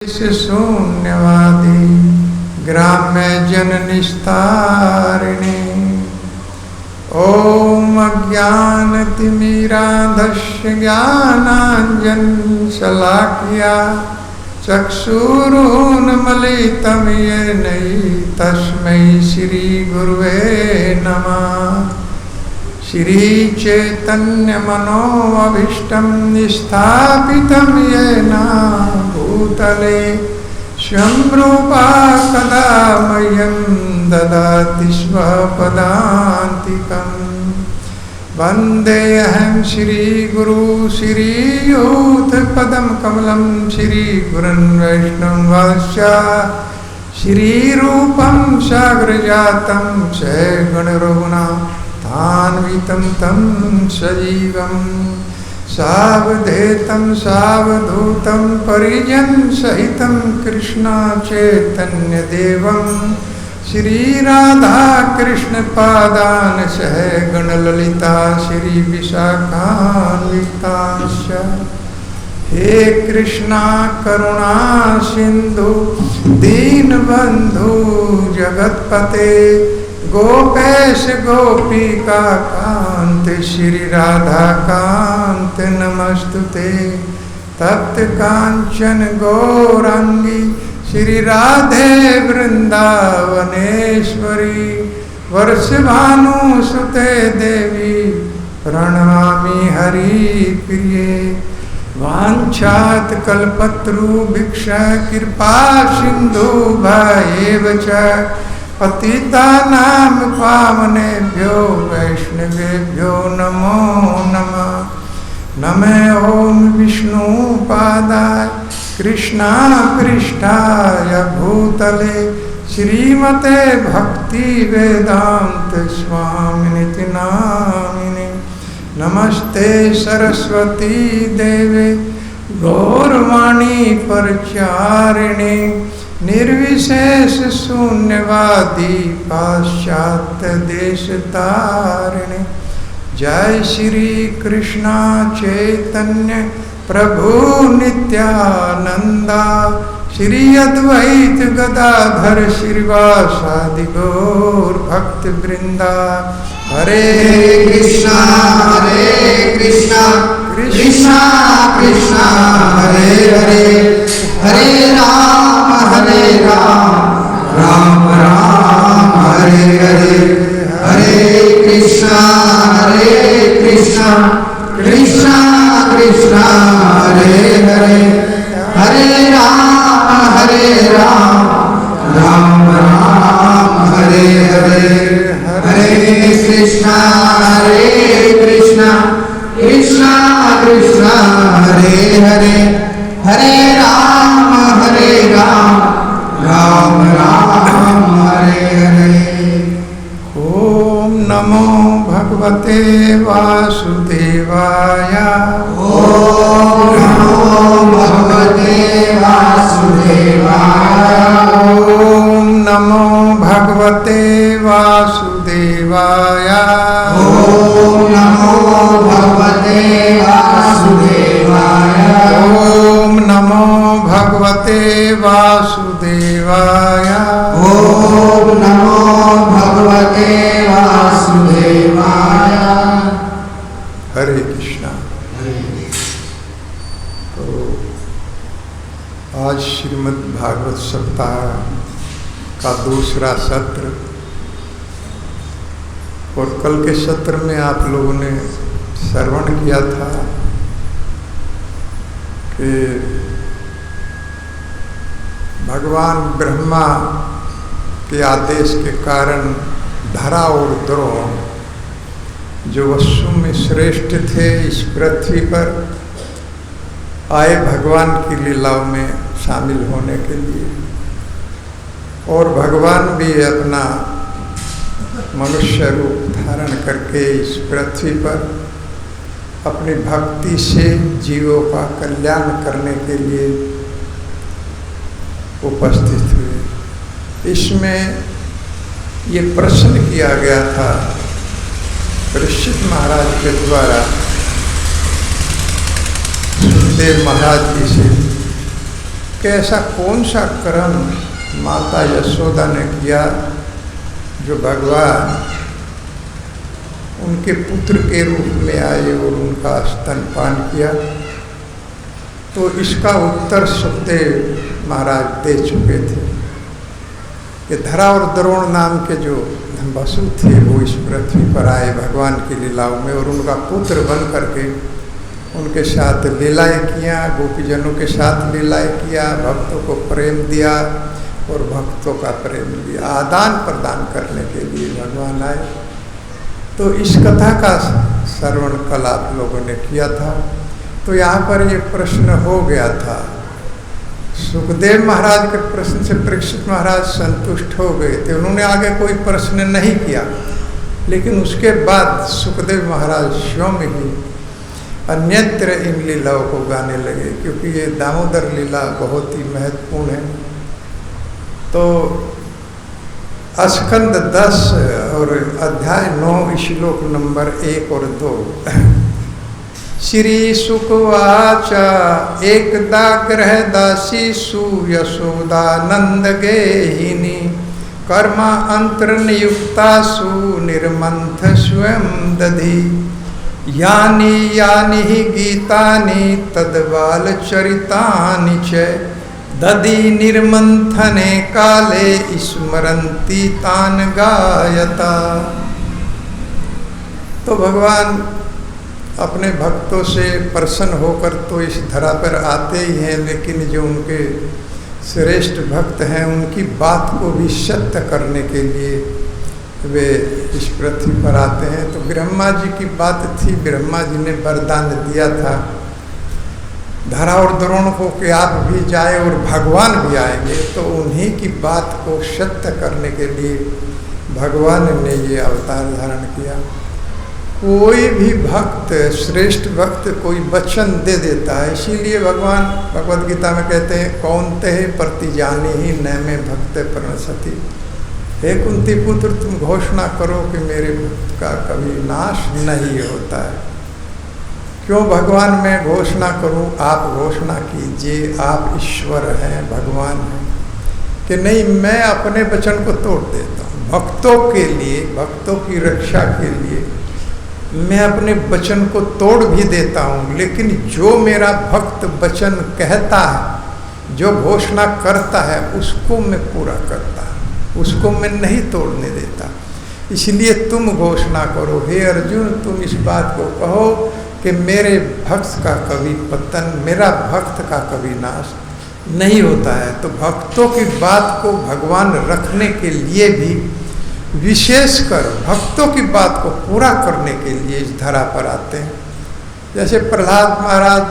शून्यवादी ग्राम्य जन निस्तारिणे। ओम अज्ञानतिमिरान्धस्य ज्ञानाञ्जन शलाकया चक्षुरुन्मीलितं येन तस्मै श्री गुरुवे नमः। श्री चैतन्य मनोभीष्टं स्थापितं येन भूतले स्वयं रूपा कदा मह्यं ददाति स्वपदान्तिकं। वन्देऽहं श्रीगुरु श्रीयुतपदं कमलं श्रीगुरुन् वैष्णवश्च श्रीरूपं साग्रजातं सगुणरघुनाथान्वितं तं सजीवं सावधूतं सावधूतं परिजनसहितं कृष्ण चैतन्यदेवं श्रीराधाकृष्णपादान् सह गणललिता श्रीविशाखान्वितांश्च। हे कृष्णा करुणा सिंधु दीनबंधु जगतपते गोपेश गोपिका कांत श्री राधा कांत नमस्तुते। तप्त कांचन गौरांगी श्री राधे वृंदावनेश्वरी वर्षभानुसुते देवी प्रणमामि हरिप्रिये। वाञ्छात् कल्पतरुभिक्षा कृपा सिन्धुभ्येव च पतितानां पावनेभ्यो वैष्णवेभ्यो नमो नमः। नमः ओं विष्णुपादाय कृष्णापृष्ठाय भूतले श्रीमते भक्तिवेदान्त स्वामिनिति नामिने। नमस्ते सरस्वती देवे गौरवाणी प्रचारिणे निर्विशेष शून्यवादी पाश्चात्य देश तारिणे। जय श्री कृष्णा चैतन्य प्रभु नित्यानंदा श्री अद्वैत गदाधर श्रीवासादि गौर भक्त वृंदा। हरे कृष्णा कृष्णा कृष्णा हरे हरे हरे राम राम राम हरे हरे हरे कृष्णा कृष्णा कृष्णा हरे हरे हरे राम राम राम हरे हरे हरे कृष्णा कृष्णा कृष्णा हरे हरे हरे राम राम राम हरे हरे। ओम नमो भगवते वासुदेवाय। ओम नमो भगवते वासुदेवाय। ओम नमो भगवते वासुदेवाय। ओम नमो भगवते वासुदेवाय। ओम नमो भगवते वासुदेवाय। ओम नमो भगवते वासुदेवाय। हरे कृष्णा। तो आज श्रीमद् भागवत सप्ताह का दूसरा सत्र, और कल के सत्र में आप लोगों ने श्रवण किया था कि भगवान ब्रह्मा के आदेश के कारण धरा और द्रोण जो वस्तु में श्रेष्ठ थे इस पृथ्वी पर आए भगवान की लीलाओं में शामिल होने के लिए। और भगवान भी अपना मनुष्य रूप धारण करके इस पृथ्वी पर अपनी भक्ति से जीवों का कल्याण करने के लिए उपस्थित हुए। इसमें ये प्रश्न किया गया था परीक्षित महाराज के द्वारा सुखदेव महाराज जी से कि ऐसा कौन सा कर्म माता यशोदा ने किया जो भगवान उनके पुत्र के रूप में आए और उनका स्तनपान किया। तो इसका उत्तर सुखदेव महाराज दे चुके थे कि धरा और द्रोण नाम के जो वसु थे वो इस पृथ्वी पर आए भगवान की लीलाओं में, और उनका पुत्र बन करके उनके साथ लीलाएं किया, गोपीजनों के साथ लीलाएं किया, भक्तों को प्रेम दिया और भक्तों का प्रेम लिया, आदान प्रदान करने के लिए भगवान आए। तो इस कथा का श्रवण कल आप लोगों ने किया था। तो यहाँ पर ये प्रश्न हो गया था, सुखदेव महाराज के प्रश्न से परीक्षित महाराज संतुष्ट हो गए थे, उन्होंने आगे कोई प्रश्न नहीं किया। लेकिन उसके बाद सुखदेव महाराज स्वयं ही अन्यत्र इन लीलाओं को गाने लगे, क्योंकि ये दामोदर लीला बहुत ही महत्वपूर्ण है। तो स्कंद 10 और अध्याय 9 श्लोक नंबर 1 और 2। श्री सुकवाच एकदा गृहदासी सुयशोदानंद गेहिनी कर्मा अंतर नियुक्तासु निर्मंथ स्वयं दधि यानि यानि हि गीतानि तद्बाल चरितानि च दधि निर्मंथने काले स्मरन्ति तान गायता। तो भगवान अपने भक्तों से प्रसन्न होकर तो इस धरा पर आते ही हैं, लेकिन जो उनके श्रेष्ठ भक्त हैं उनकी बात को भी सत्य करने के लिए वे इस पृथ्वी पर आते हैं। तो ब्रह्मा जी की बात थी, ब्रह्मा जी ने वरदान दिया था धरा और द्रोण को कि आप भी जाए और भगवान भी आएंगे। तो उन्हीं की बात को सत्य करने के लिए भगवान ने ये अवतार धारण किया। कोई भी भक्त, श्रेष्ठ भक्त कोई वचन दे देता है, इसीलिए भगवान भगवद गीता में कहते हैं कौनते प्रतिजानी ही न में भक्त प्रणसति। हे कुंती पुत्र, तुम घोषणा करो कि मेरे भक्त का कभी नाश नहीं होता है। क्यों भगवान मैं घोषणा करूं? आप घोषणा कीजिए, आप ईश्वर हैं, भगवान हैं, कि नहीं मैं अपने वचन को तोड़ देता हूँ भक्तों के लिए, भक्तों की रक्षा के लिए मैं अपने वचन को तोड़ भी देता हूँ। लेकिन जो मेरा भक्त वचन कहता है, जो घोषणा करता है, उसको मैं पूरा करता हूँ, उसको मैं नहीं तोड़ने देता। इसलिए तुम घोषणा करो, हे अर्जुन, तुम इस बात को कहो कि मेरे भक्त का कभी पतन, मेरा भक्त का कभी नाश नहीं होता है। तो भक्तों की बात को भगवान रखने के लिए भी, विशेषकर भक्तों की बात को पूरा करने के लिए इस धरा पर आते हैं। जैसे प्रहलाद महाराज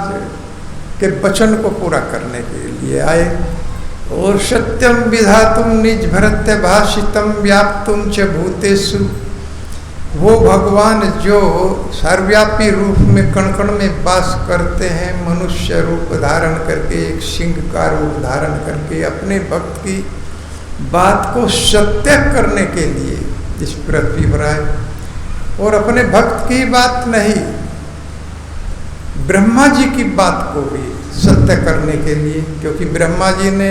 के वचन को पूरा करने के लिए आए, और सत्यम विधातुम निज भरत्य भाषितम व्याप्तुम च भूतेषु, वो भगवान जो सर्वव्यापी रूप में कण कण में वास करते हैं, मनुष्य रूप धारण करके, एक सिंह का रूप धारण करके अपने भक्त की बात को सत्य करने के लिए इस पृथ्वी पर आए। और अपने भक्त की बात नहीं, ब्रह्मा जी की बात को भी सत्य करने के लिए, क्योंकि ब्रह्मा जी ने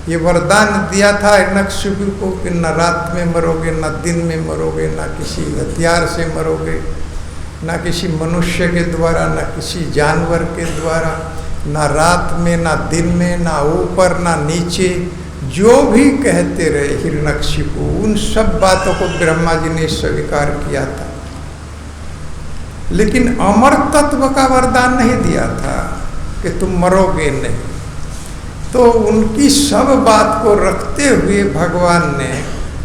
ये वरदान दिया था हिरण्यकशिपु को कि न रात में मरोगे, न दिन में मरोगे, न किसी हथियार से मरोगे, न किसी मनुष्य के द्वारा, न किसी जानवर के द्वारा, न रात में, न दिन में, न ऊपर, न नीचे। जो भी कहते रहे हिरण्यकशिपु, उन सब बातों को ब्रह्मा जी ने स्वीकार किया था, लेकिन अमर तत्व का वरदान नहीं दिया था कि तुम मरोगे नहीं। तो उनकी सब बात को रखते हुए भगवान ने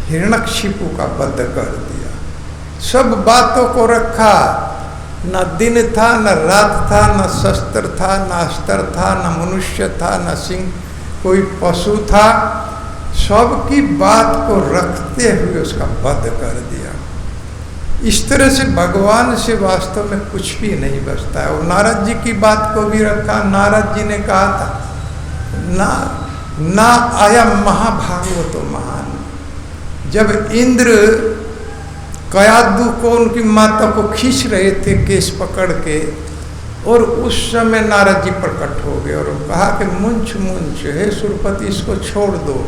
हिरण्यकशिपु का वध कर दिया। सब बातों को रखा, न दिन था, न रात था, न शस्त्र था, न अस्त्र था, न मनुष्य था, न सिंह कोई पशु था। सबकी बात को रखते हुए उसका वध कर दिया। इस तरह से भगवान से वास्तव में कुछ भी नहीं बचता है। और नारद जी की बात को भी रखा। नारद जी ने कहा था ना आया महाभागवतो महान। जब इंद्र कयादु को, उनकी माता को खींच रहे थे केस पकड़ के, और उस समय नारद जी प्रकट हो गए और कहा कि मुंच मुंच, हे सुरपति इसको छोड़ दो,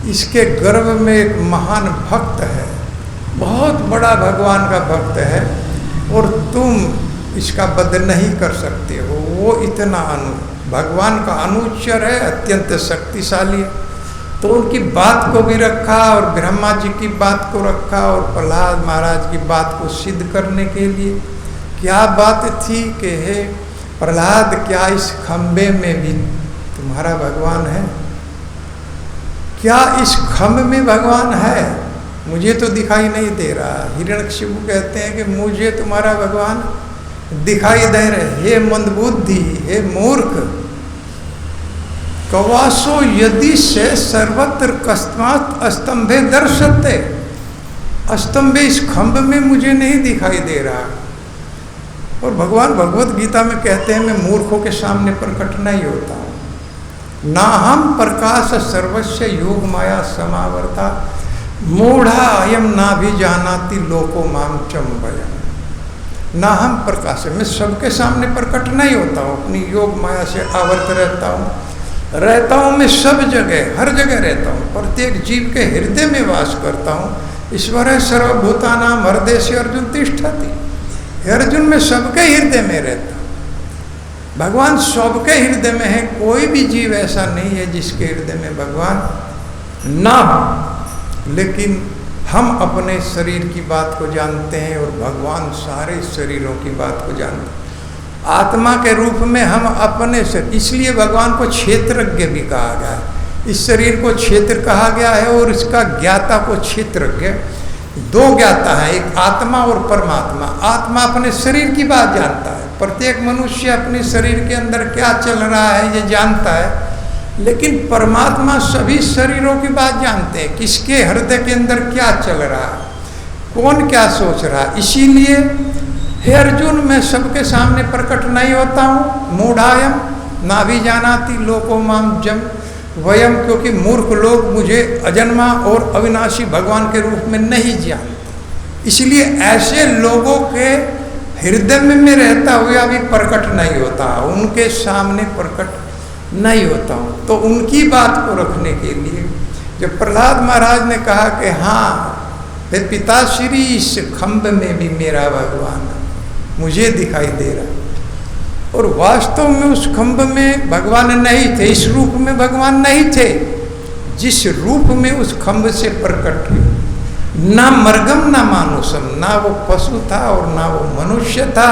इसके गर्भ में एक महान भक्त है, बहुत बड़ा भगवान का भक्त है और तुम इसका वध नहीं कर सकते हो। वो इतना भगवान का अनुचर है, अत्यंत शक्तिशाली है। तो उनकी बात को भी रखा और ब्रह्मा जी की बात को रखा और प्रहलाद महाराज की बात को सिद्ध करने के लिए क्या बात थी कि हे प्रहलाद, क्या इस खंबे में भी तुम्हारा भगवान है? क्या इस खंभ में भगवान है? मुझे तो दिखाई नहीं दे रहा। हिरण्यकशिपु कहते हैं कि मुझे तुम्हारा भगवान दिखाई दे रहे। हे मंदबुद्धि, हे मूर्ख, कवासो यदि से सर्वत्र कस्मात् स्तंभे दर्शते, स्तंभे इस खंभ में मुझे नहीं दिखाई दे रहा। और भगवान भगवत गीता में कहते हैं मैं मूर्खों के सामने प्रकट नहीं होता हूँ। ना हम प्रकाश सर्वस्व योग माया समावर्ता, मूढ़ा अयम ना भी जानाति लोको माम चंबयम। ना हम प्रकाश, मैं सबके सामने प्रकट नहीं होता हूँ, अपनी योग माया से आवर्त रहता हूँ मैं सब जगह, हर जगह रहता हूँ, प्रत्येक जीव के हृदय में वास करता हूँ। ईश्वर है सर्वभूतानां हृदय से अर्जुन तिष्ठति। अर्जुन में सबके हृदय में रहता, भगवान सबके हृदय में है। कोई भी जीव ऐसा नहीं है जिसके हृदय में भगवान ना हो। लेकिन हम अपने शरीर की बात को जानते हैं और भगवान सारे शरीरों की बात को जानते हैं। आत्मा के रूप में हम अपने से, इसलिए भगवान को क्षेत्रज्ञ भी कहा गया है। इस शरीर को क्षेत्र कहा गया है और इसका ज्ञाता को क्षेत्रज्ञ। दो ज्ञाता है, एक आत्मा और परमात्मा। आत्मा अपने शरीर की बात जानता है, प्रत्येक मनुष्य अपने शरीर के अंदर क्या चल रहा है ये जानता है। लेकिन परमात्मा सभी शरीरों की बात जानते हैं, किसके हृदय के अंदर क्या चल रहा है, कौन क्या सोच रहा है। इसीलिए हे अर्जुन, मैं सबके सामने प्रकट नहीं होता हूँ। मूढ़ायम ना भी जानाति लोको माम जम वयम, क्योंकि मूर्ख लोग मुझे अजन्मा और अविनाशी भगवान के रूप में नहीं जानते। इसलिए ऐसे लोगों के हृदय में मैं रहता हुआ अभी प्रकट नहीं होता, उनके सामने प्रकट नहीं होता हूँ। तो उनकी बात को रखने के लिए जब प्रहलाद महाराज ने कहा कि हाँ हे पिताश्री, इस खंभ में भी मेरा भगवान मुझे दिखाई दे रहा, और वास्तव में उस खंभ में भगवान नहीं थे, इस रूप में भगवान नहीं थे जिस रूप में उस खंभ से प्रकट हुए। ना मर्गम ना मानुषम, ना वो पशु था और ना वो मनुष्य था,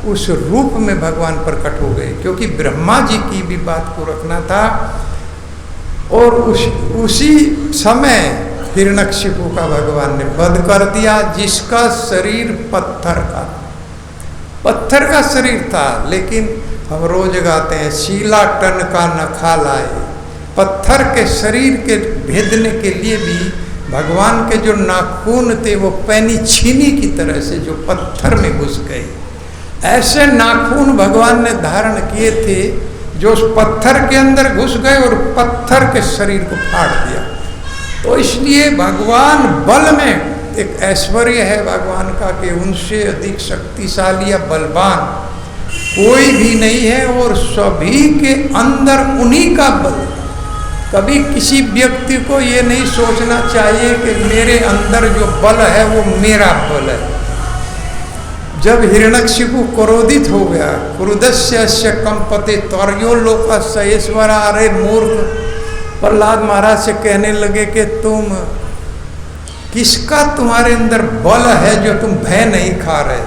उस रूप में भगवान प्रकट हो गए। क्योंकि ब्रह्मा जी की भी बात को रखना था और उसी समय हिरण्यकशिपु का भगवान ने वध कर दिया, जिसका शरीर पत्थर का शरीर था। लेकिन हम रोज गाते हैं शीला टन का न खा लाए। पत्थर के शरीर के भेदने के लिए भी भगवान के जो नाखून थे वो पैनी छीनी की तरह से जो पत्थर में घुस गए, ऐसे नाखून भगवान ने धारण किए थे जो उस पत्थर के अंदर घुस गए और पत्थर के शरीर को फाड़ दिया। तो इसलिए भगवान बल में एक ऐश्वर्य है भगवान का कि उनसे अधिक शक्तिशाली या बलवान कोई भी नहीं है, और सभी के अंदर उन्हीं का बल। कभी किसी व्यक्ति को ये नहीं सोचना चाहिए कि मेरे अंदर जो बल है वो मेरा बल है। जब हिरण्यकशिपु क्रोधित हो गया, क्रुदस्य कंपते त्वर्यो लोकस्य ईश्वरा, अरे मूर्ख, प्रहलाद महाराज से कहने लगे कि तुम किसका तुम्हारे अंदर बल है जो तुम भय नहीं खा रहे।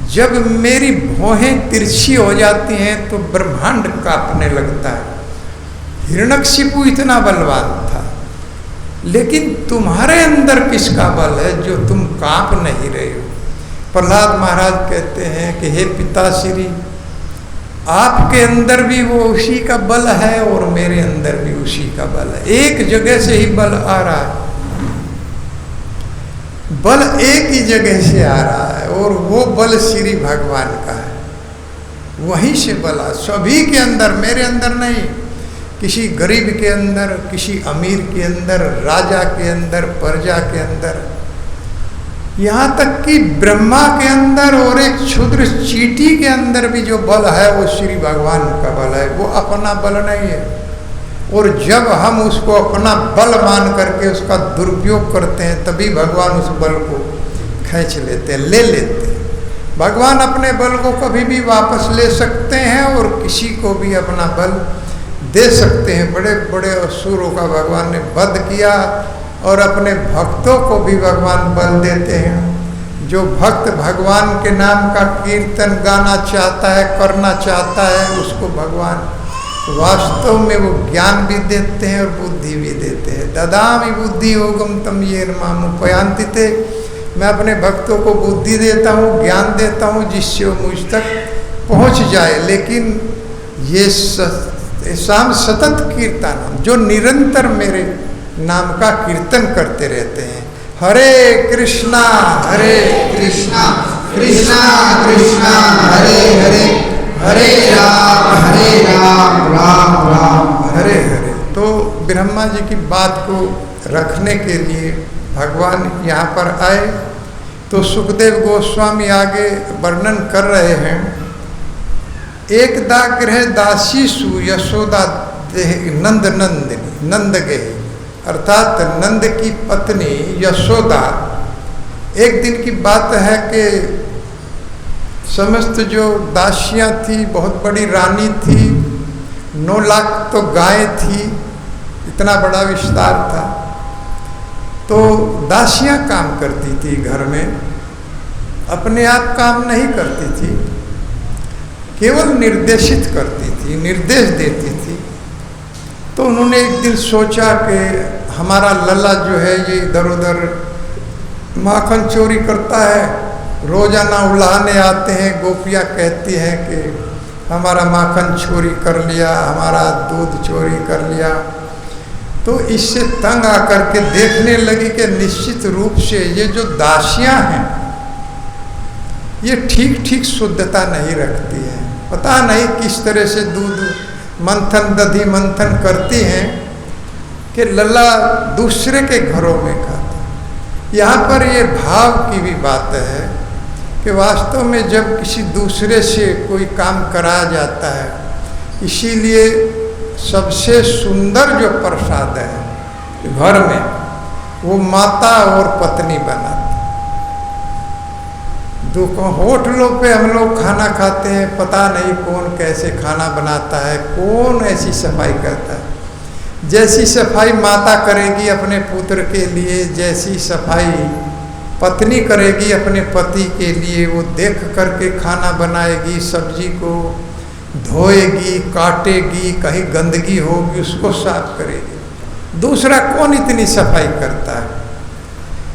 जब मेरी भौहें तिरछी हो जाती हैं तो ब्रह्मांड कांपने लगता है। हिरण्यकशिपु इतना बलवान था, लेकिन तुम्हारे अंदर किसका बल है जो तुम कांप नहीं रहे हो। प्रहलाद महाराज कहते हैं कि हे पिताश्री, आपके अंदर भी वो उसी का बल है और मेरे अंदर भी उसी का बल है। एक जगह से ही बल आ रहा है, बल एक ही जगह से आ रहा है और वो बल श्री भगवान का है। वहीं से बल आ सभी के अंदर, मेरे अंदर नहीं। किसी गरीब के अंदर, किसी अमीर के अंदर, राजा के अंदर, प्रजा के अंदर, यहाँ तक कि ब्रह्मा के अंदर और एक क्षुद्र चींटी के अंदर भी जो बल है वो श्री भगवान का बल है, वो अपना बल नहीं है। और जब हम उसको अपना बल मान करके उसका दुरुपयोग करते हैं तभी भगवान उस बल को खींच लेते हैं, ले लेते हैं। भगवान अपने बल को कभी भी वापस ले सकते हैं और किसी को भी अपना बल दे सकते हैं। बड़े बड़े असुरों का भगवान ने वध किया और अपने भक्तों को भी भगवान बल देते हैं। जो भक्त भगवान के नाम का कीर्तन गाना चाहता है, करना चाहता है, उसको भगवान वास्तव में वो ज्ञान भी देते हैं और बुद्धि भी देते हैं। ददामि बुद्धि योगम तम ये मामुपयांति थे। मैं अपने भक्तों को बुद्धि देता हूँ, ज्ञान देता हूँ, जिससे वो मुझ तक पहुँच जाए। लेकिन ये शाम सतत कीर्तन, जो निरंतर मेरे नाम का कीर्तन करते रहते हैं। हरे कृष्णा कृष्णा कृष्णा हरे हरे, हरे राम राम राम हरे हरे। तो ब्रह्मा जी की बात को रखने के लिए भगवान यहाँ पर आए। तो सुखदेव गोस्वामी आगे वर्णन कर रहे हैं। एकदा गृह दासी सु यशोदा नंद नंदिनी नंद गए, अर्थात नंद की पत्नी यशोदा। एक दिन की बात है कि समस्त जो दासियां थी, बहुत बड़ी रानी थी, 9 लाख तो गाय थी, इतना बड़ा विस्तार था। तो दासियां काम करती थी घर में, अपने आप काम नहीं करती थी, केवल निर्देशित करती थी, निर्देश देती थी। तो उन्होंने एक दिन सोचा कि हमारा लल्ला जो है ये इधर उधर माखन चोरी करता है, रोजाना उलाहने आते हैं, गोपियाँ कहती हैं कि हमारा माखन चोरी कर लिया, हमारा दूध चोरी कर लिया। तो इससे तंग आकर के देखने लगी कि निश्चित रूप से ये जो दासियाँ हैं ये ठीक ठीक शुद्धता नहीं रखती हैं। पता नहीं किस तरह से दूध मंथन दधी मंथन करती हैं कि लल्ला दूसरे के घरों में खाता। यहाँ पर ये भाव की भी बात है कि वास्तव में जब किसी दूसरे से कोई काम कराया जाता है, इसीलिए सबसे सुंदर जो प्रसाद है घर में वो माता और पत्नी बनाती। होटलों पे हम लोग खाना खाते हैं, पता नहीं कौन कैसे खाना बनाता है, कौन ऐसी सफाई करता है। जैसी सफाई माता करेगी अपने पुत्र के लिए, जैसी सफाई पत्नी करेगी अपने पति के लिए, वो देख करके खाना बनाएगी, सब्जी को धोएगी, काटेगी, कहीं गंदगी होगी उसको साफ करेगी। दूसरा कौन इतनी सफाई करता है?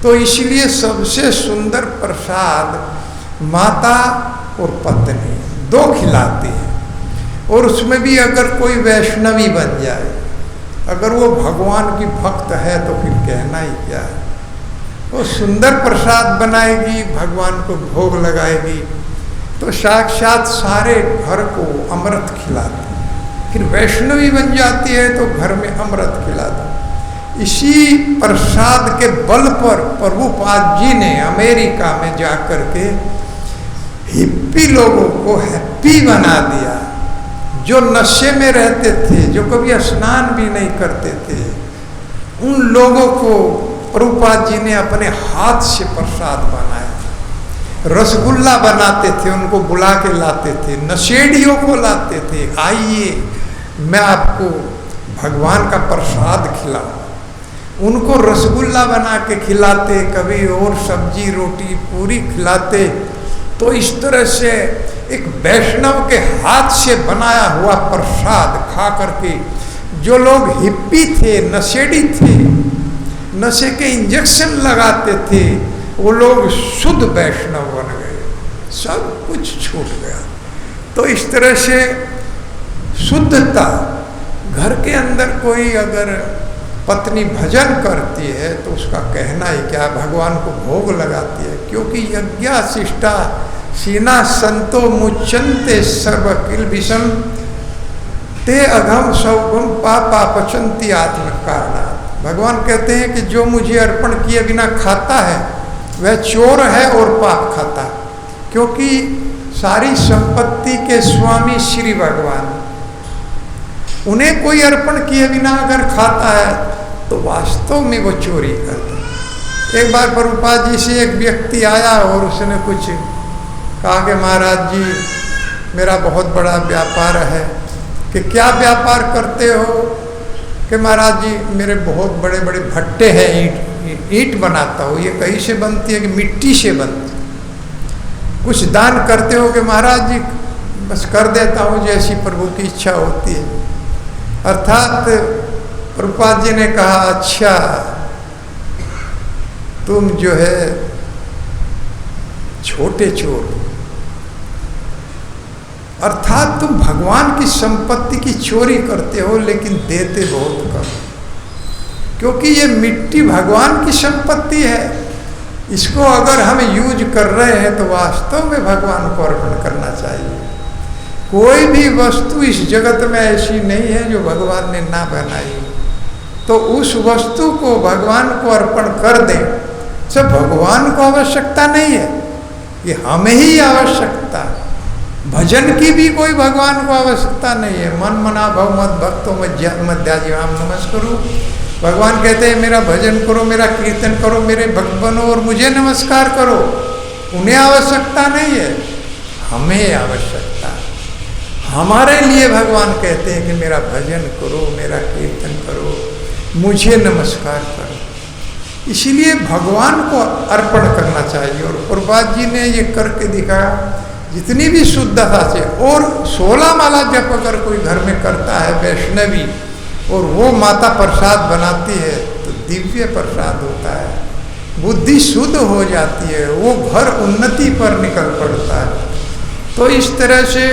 तो इसलिए सबसे सुंदर प्रसाद माता और पत्नी दो खिलाती है। और उसमें भी अगर कोई वैष्णवी बन जाए, अगर वो भगवान की भक्त है तो फिर कहना ही क्या है। वो सुंदर प्रसाद बनाएगी, भगवान को भोग लगाएगी, तो साक्षात सारे घर को अमृत खिलाती। फिर वैष्णवी बन जाती है तो घर में अमृत खिलाती। इसी प्रसाद के बल पर प्रभुपाद जी ने अमेरिका में जाकर के हिप्पी लोगों को हैप्पी बना दिया। जो नशे में रहते थे, जो कभी स्नान भी नहीं करते थे, उन लोगों को प्रभुपाद जी ने अपने हाथ से प्रसाद बनाया। रसगुल्ला बनाते थे, उनको बुला के लाते थे, नशेड़ियों को लाते थे, आइए मैं आपको भगवान का प्रसाद खिलाऊं। उनको रसगुल्ला बना के खिलाते, कभी और सब्जी रोटी पूरी खिलाते। तो इस तरह से एक वैष्णव के हाथ से बनाया हुआ प्रसाद खा करके जो लोग हिप्पी थे, नशेड़ी थे, नशे के इंजेक्शन लगाते थे, वो लोग शुद्ध वैष्णव बन गए, सब कुछ छूट गया। तो इस तरह से शुद्धता, घर के अंदर कोई अगर पत्नी भजन करती है तो उसका कहना ही क्या, भगवान को भोग लगाती है। क्योंकि यज्ञा शिष्टा सीना संतो मुच्यंते सर्व किल विषम ते अघम सौगम पापा पचंती आत्म कारणात्। भगवान कहते हैं कि जो मुझे अर्पण किए बिना खाता है वह चोर है और पाप खाता, क्योंकि सारी संपत्ति के स्वामी श्री भगवान, उन्हें कोई अर्पण किए बिना अगर खाता है तो वास्तव में वो चोरी करता है। एक बार प्रभुपाद जी से एक व्यक्ति आया और उसने कुछ कहा कि महाराज जी मेरा बहुत बड़ा व्यापार है। कि क्या व्यापार करते हो? कि महाराज जी मेरे बहुत बड़े बड़े भट्टे हैं, ईंट बनाता हूँ। ये कहीं से बनती है? कि मिट्टी से बनती। कुछ दान करते हो? कि महाराज जी बस कर देता हूँ जैसी प्रभु की इच्छा होती है। अर्थात प्रभुपाद जी ने कहा अच्छा तुम जो है छोटे चोर, अर्थात तुम भगवान की संपत्ति की चोरी करते हो लेकिन देते बहुत कम, क्योंकि ये मिट्टी भगवान की संपत्ति है। इसको अगर हम यूज कर रहे हैं तो वास्तव में भगवान को अर्पण करना चाहिए। कोई भी वस्तु इस जगत में ऐसी नहीं है जो भगवान ने ना बनाई, तो उस वस्तु को भगवान को अर्पण कर दें। सब भगवान को आवश्यकता नहीं है, ये हमें ही आवश्यकता। भजन की भी कोई भगवान को आवश्यकता नहीं है। मन मना भव मत भक्तों मध्याजिमाम नमस्करो। भगवान कहते हैं मेरा भजन करो, मेरा कीर्तन करो, मेरे भक्त बनो और मुझे नमस्कार करो। उन्हें आवश्यकता नहीं है, हमें आवश्यकता। हमारे लिए भगवान कहते हैं कि मेरा भजन करो, मेरा कीर्तन करो, मुझे नमस्कार करो। इसीलिए भगवान को अर्पण करना चाहिए। और प्रभुपाद जी ने ये करके दिखाया, जितनी भी शुद्धता से। और 16 माला जप अगर कोई घर में करता है वैष्णवी, और वो माता प्रसाद बनाती है तो दिव्य प्रसाद होता है। बुद्धि शुद्ध हो जाती है, वो घर उन्नति पर निकल पड़ता है। तो इस तरह से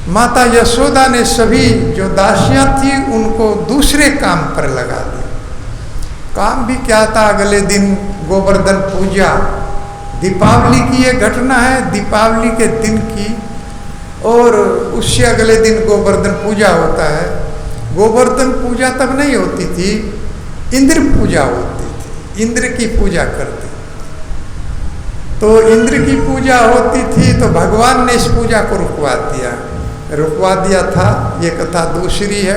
माता यशोदा ने सभी जो दासियां थी उनको दूसरे काम पर लगा दिया। काम भी क्या था? अगले दिन गोवर्धन पूजा, दीपावली की ये घटना है, दीपावली के दिन की। और उससे अगले दिन गोवर्धन पूजा होता है। गोवर्धन पूजा तब नहीं होती थी, इंद्र पूजा होती थी, इंद्र की पूजा करते। तो इंद्र की पूजा होती थी तो भगवान ने इस पूजा को रुकवा दिया था। ये कथा दूसरी है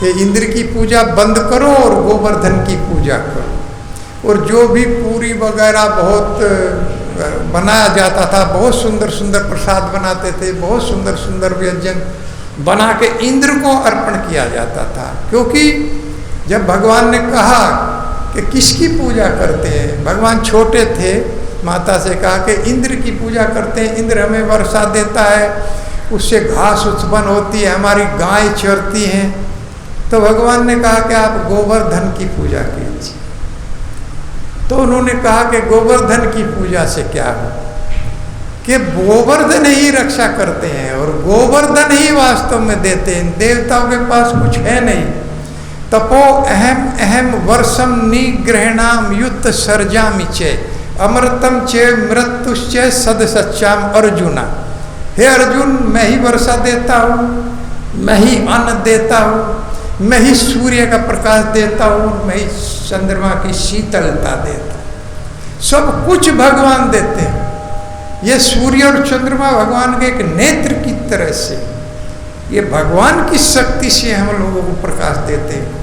कि इंद्र की पूजा बंद करो और गोवर्धन की पूजा करो। और जो भी पूरी वगैरह बहुत बनाया जाता था, बहुत सुंदर सुंदर प्रसाद बनाते थे, बहुत सुंदर सुंदर व्यंजन बना के इंद्र को अर्पण किया जाता था। क्योंकि जब भगवान ने कहा कि किसकी पूजा करते हैं, भगवान छोटे थे, माता से कहा कि इंद्र की पूजा करते हैं, इंद्र हमें वर्षा देता है, उससे घास उत्पन्न होती है, हमारी गाय चरती हैं। तो भगवान ने कहा कि आप गोवर्धन की पूजा कीजिए। तो उन्होंने कहा कि गोवर्धन की पूजा से क्या हो? कि गोवर्धन ही रक्षा करते हैं और गोवर्धन ही वास्तव में देते हैं। देवताओं के पास कुछ है नहीं। तपो अहम अहम वर्षम निग्रहणाम युद्ध सर्जामि चे अमृतम चे मृत्युश्चे सद सच्चाम अर्जुना। हे अर्जुन, मैं ही वर्षा देता हूँ, मैं ही अन्न देता हूँ, मैं ही सूर्य का प्रकाश देता हूँ, मैं ही चंद्रमा की शीतलता देता हूँ। सब कुछ भगवान देते हैं। ये सूर्य और चंद्रमा भगवान के एक नेत्र की तरह से, ये भगवान की शक्ति से हम लोगों को प्रकाश देते हैं।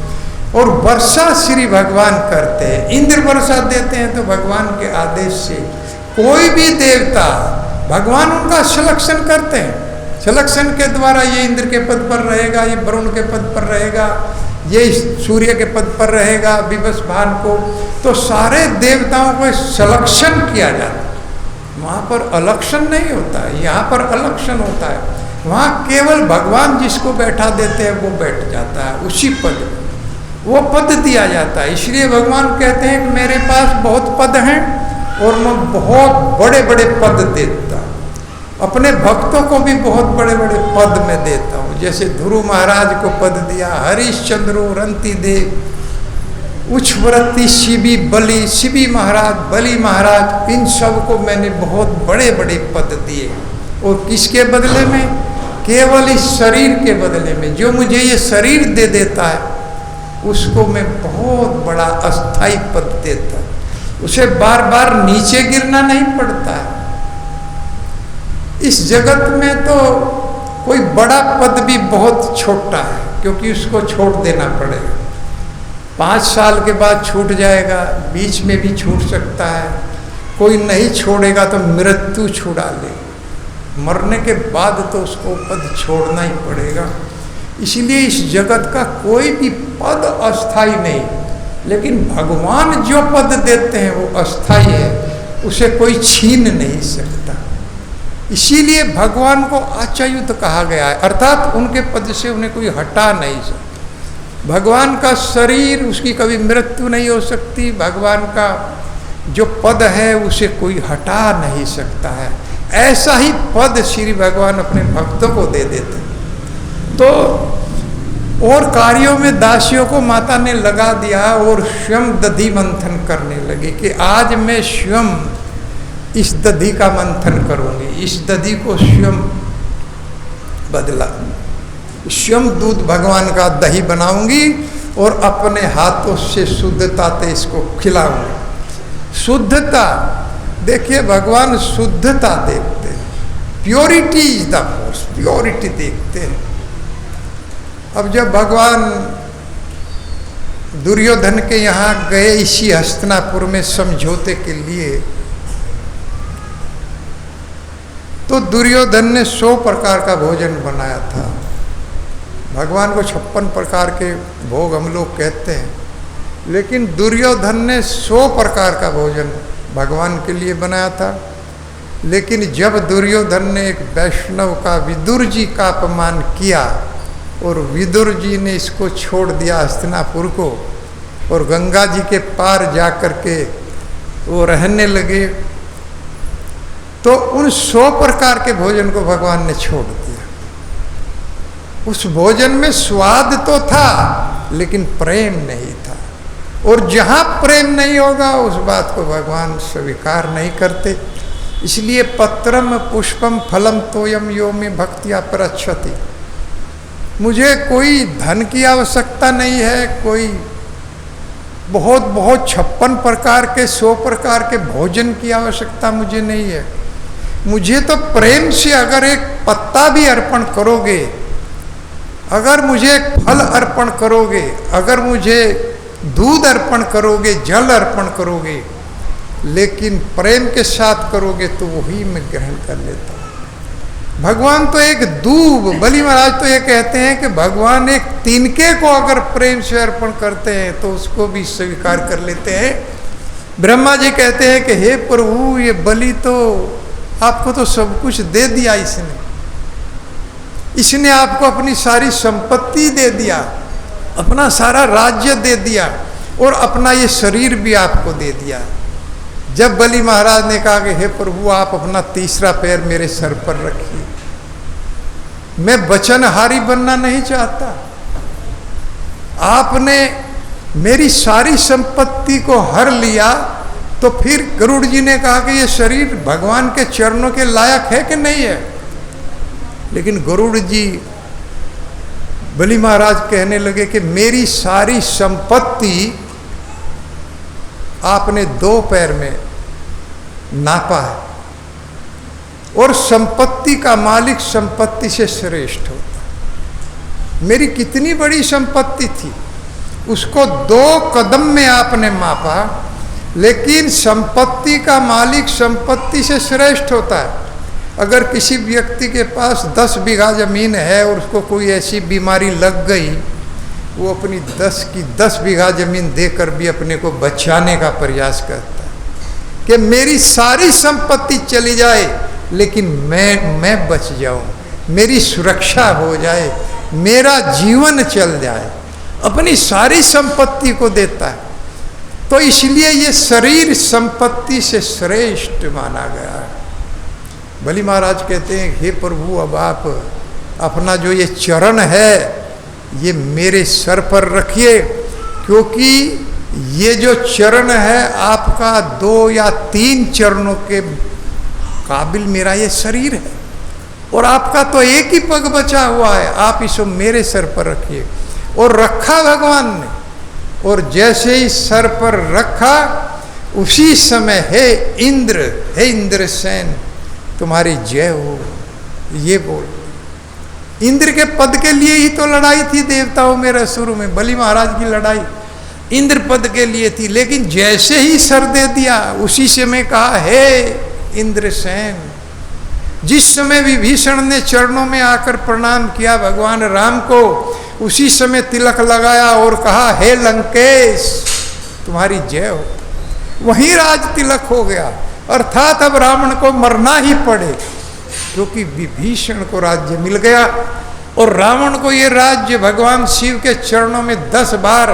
और वर्षा श्री भगवान करते हैं। इंद्र वर्षा देते हैं तो भगवान के आदेश से। कोई भी देवता भगवान उनका सिलेक्शन करते हैं। सिलेक्शन के द्वारा ये इंद्र के पद पर रहेगा, ये वरुण के पद पर रहेगा, ये सूर्य के पद पर रहेगा, विवस्वान को। तो सारे देवताओं को सिलेक्शन किया जाता है। वहाँ पर अलक्षण नहीं होता है, यहाँ पर अलक्षण होता है। वहाँ केवल भगवान जिसको बैठा देते हैं वो बैठ जाता है, उसी पद में वो पद दिया जाता है। इसलिए भगवान कहते हैं कि मेरे पास बहुत पद हैं और मैं बहुत बड़े बड़े पद देता हूँ। अपने भक्तों को भी बहुत बड़े बड़े पद में देता हूँ। जैसे ध्रुव महाराज को पद दिया, हरिश्चंद्रो रंती देव, उच्छव्रती शिवी बलि, शिवी महाराज, बलि महाराज, इन सब को मैंने बहुत बड़े बड़े पद दिए। और किसके बदले में? केवल इस शरीर के बदले में। जो मुझे ये शरीर दे देता है उसको मैं बहुत बड़ा अस्थाई पद देता हूँ। उसे बार बार नीचे गिरना नहीं पड़ता है। इस जगत में तो कोई बड़ा पद भी बहुत छोटा है, क्योंकि उसको छोड़ देना पड़ेगा। 5 साल के बाद छूट जाएगा, बीच में भी छूट सकता है, कोई नहीं छोड़ेगा तो मृत्यु छुड़ा ले, मरने के बाद तो उसको पद छोड़ना ही पड़ेगा। इसलिए इस जगत का कोई भी पद अस्थाई नहीं, लेकिन भगवान जो पद देते हैं वो अस्थाई है, उसे कोई छीन नहीं सकता। इसीलिए भगवान को अच्युत कहा गया है, अर्थात उनके पद से उन्हें कोई हटा नहीं सकता। भगवान का शरीर, उसकी कभी मृत्यु नहीं हो सकती। भगवान का जो पद है उसे कोई हटा नहीं सकता है। ऐसा ही पद श्री भगवान अपने भक्तों को दे देते। तो और कार्यों में दासियों को माता ने लगा दिया और स्वयं दधि मंथन करने लगे कि आज मैं स्वयं इस दधि का मंथन करूंगी, इस दधि को स्वयं बदला, स्वयं दूध भगवान का दही बनाऊंगी और अपने हाथों से शुद्धता से इसको खिलाऊंगी। शुद्धता, देखिए भगवान शुद्धता देखते हैं, purity is the force, purity देखते हैं। अब जब भगवान दुर्योधन के यहाँ गए इसी हस्तिनापुर में समझौते के लिए, तो दुर्योधन ने 100 प्रकार का भोजन बनाया था। भगवान को 56 प्रकार के भोग हम लोग कहते हैं, लेकिन दुर्योधन ने 100 प्रकार का भोजन भगवान के लिए बनाया था। लेकिन जब दुर्योधन ने एक वैष्णव का, विदुर जी का अपमान किया और विदुर जी ने इसको छोड़ दिया हस्तिनापुर को और गंगा जी के पार जा कर के वो रहने लगे, तो उन 100 प्रकार के भोजन को भगवान ने छोड़ दिया। उस भोजन में स्वाद तो था लेकिन प्रेम नहीं था, और जहाँ प्रेम नहीं होगा उस बात को भगवान स्वीकार नहीं करते। इसलिए पत्रम पुष्पम फलम तोयम यो में भक्तिया प्रच्छति। मुझे कोई धन की आवश्यकता नहीं है, कोई बहुत 56 प्रकार के 100 प्रकार के भोजन की आवश्यकता मुझे नहीं है। मुझे तो प्रेम से अगर एक पत्ता भी अर्पण करोगे, अगर मुझे एक फल अर्पण करोगे, अगर मुझे दूध अर्पण करोगे, जल अर्पण करोगे, लेकिन प्रेम के साथ करोगे तो वही मैं ग्रहण कर लेता हूँ। भगवान तो एक दूब, बलि महाराज तो ये कहते हैं कि भगवान एक तिनके को अगर प्रेम से अर्पण करते हैं तो उसको भी स्वीकार कर लेते हैं। ब्रह्मा जी कहते हैं कि हे प्रभु, ये बलि तो आपको तो सब कुछ दे दिया, इसने आपको अपनी सारी संपत्ति दे दिया, अपना सारा राज्य दे दिया और अपना ये शरीर भी आपको दे दिया। जब बलि महाराज ने कहा कि हे प्रभु, आप अपना तीसरा पैर मेरे सर पर रखिए, मैं वचनहारी बनना नहीं चाहता। आपने मेरी सारी संपत्ति को हर लिया, तो फिर गरुड़ जी ने कहा कि ये शरीर भगवान के चरणों के लायक है कि नहीं है। लेकिन गरुड़ जी, बलि महाराज कहने लगे कि मेरी सारी संपत्ति आपने 2 पैर में नापा है, और संपत्ति का मालिक संपत्ति से श्रेष्ठ होता है। मेरी कितनी बड़ी संपत्ति थी, उसको 2 कदम में आपने मापा, लेकिन संपत्ति का मालिक संपत्ति से श्रेष्ठ होता है। अगर किसी व्यक्ति के पास 10 बीघा जमीन है और उसको कोई ऐसी बीमारी लग गई, वो अपनी 10 बीघा जमीन देकर भी अपने को बचाने का प्रयास करता है कि मेरी सारी संपत्ति चली जाए लेकिन मैं बच जाऊं, मेरी सुरक्षा हो जाए, मेरा जीवन चल जाए, अपनी सारी संपत्ति को देता है। तो इसलिए ये शरीर संपत्ति से श्रेष्ठ माना गया है। बलि महाराज कहते हैं, हे प्रभु, अब आप अपना जो ये चरण है ये मेरे सर पर रखिए, क्योंकि ये जो चरण है आपका 2 या 3 चरणों के काबिल मेरा ये शरीर है, और आपका तो एक ही पग बचा हुआ है, आप इसको मेरे सर पर रखिए। और रखा भगवान ने, और जैसे ही सर पर रखा उसी समय हे इंद्रसेन तुम्हारी जय हो, ये बोल। इंद्र के पद के लिए ही तो लड़ाई थी देवताओं में, शुरू में बलि महाराज की लड़ाई इंद्र पद के लिए थी, लेकिन जैसे ही सर दे दिया उसी समय कहा हे इंद्रसेन। जिस समय विभीषण ने चरणों में आकर प्रणाम किया भगवान राम को, उसी समय तिलक लगाया और कहा हे लंकेश तुम्हारी जय हो। वहीं राज तिलक हो गया, अर्थात अब रावण को मरना ही पड़े, क्योंकि विभीषण को राज्य मिल गया। और रावण को ये राज्य भगवान शिव के चरणों में 10 बार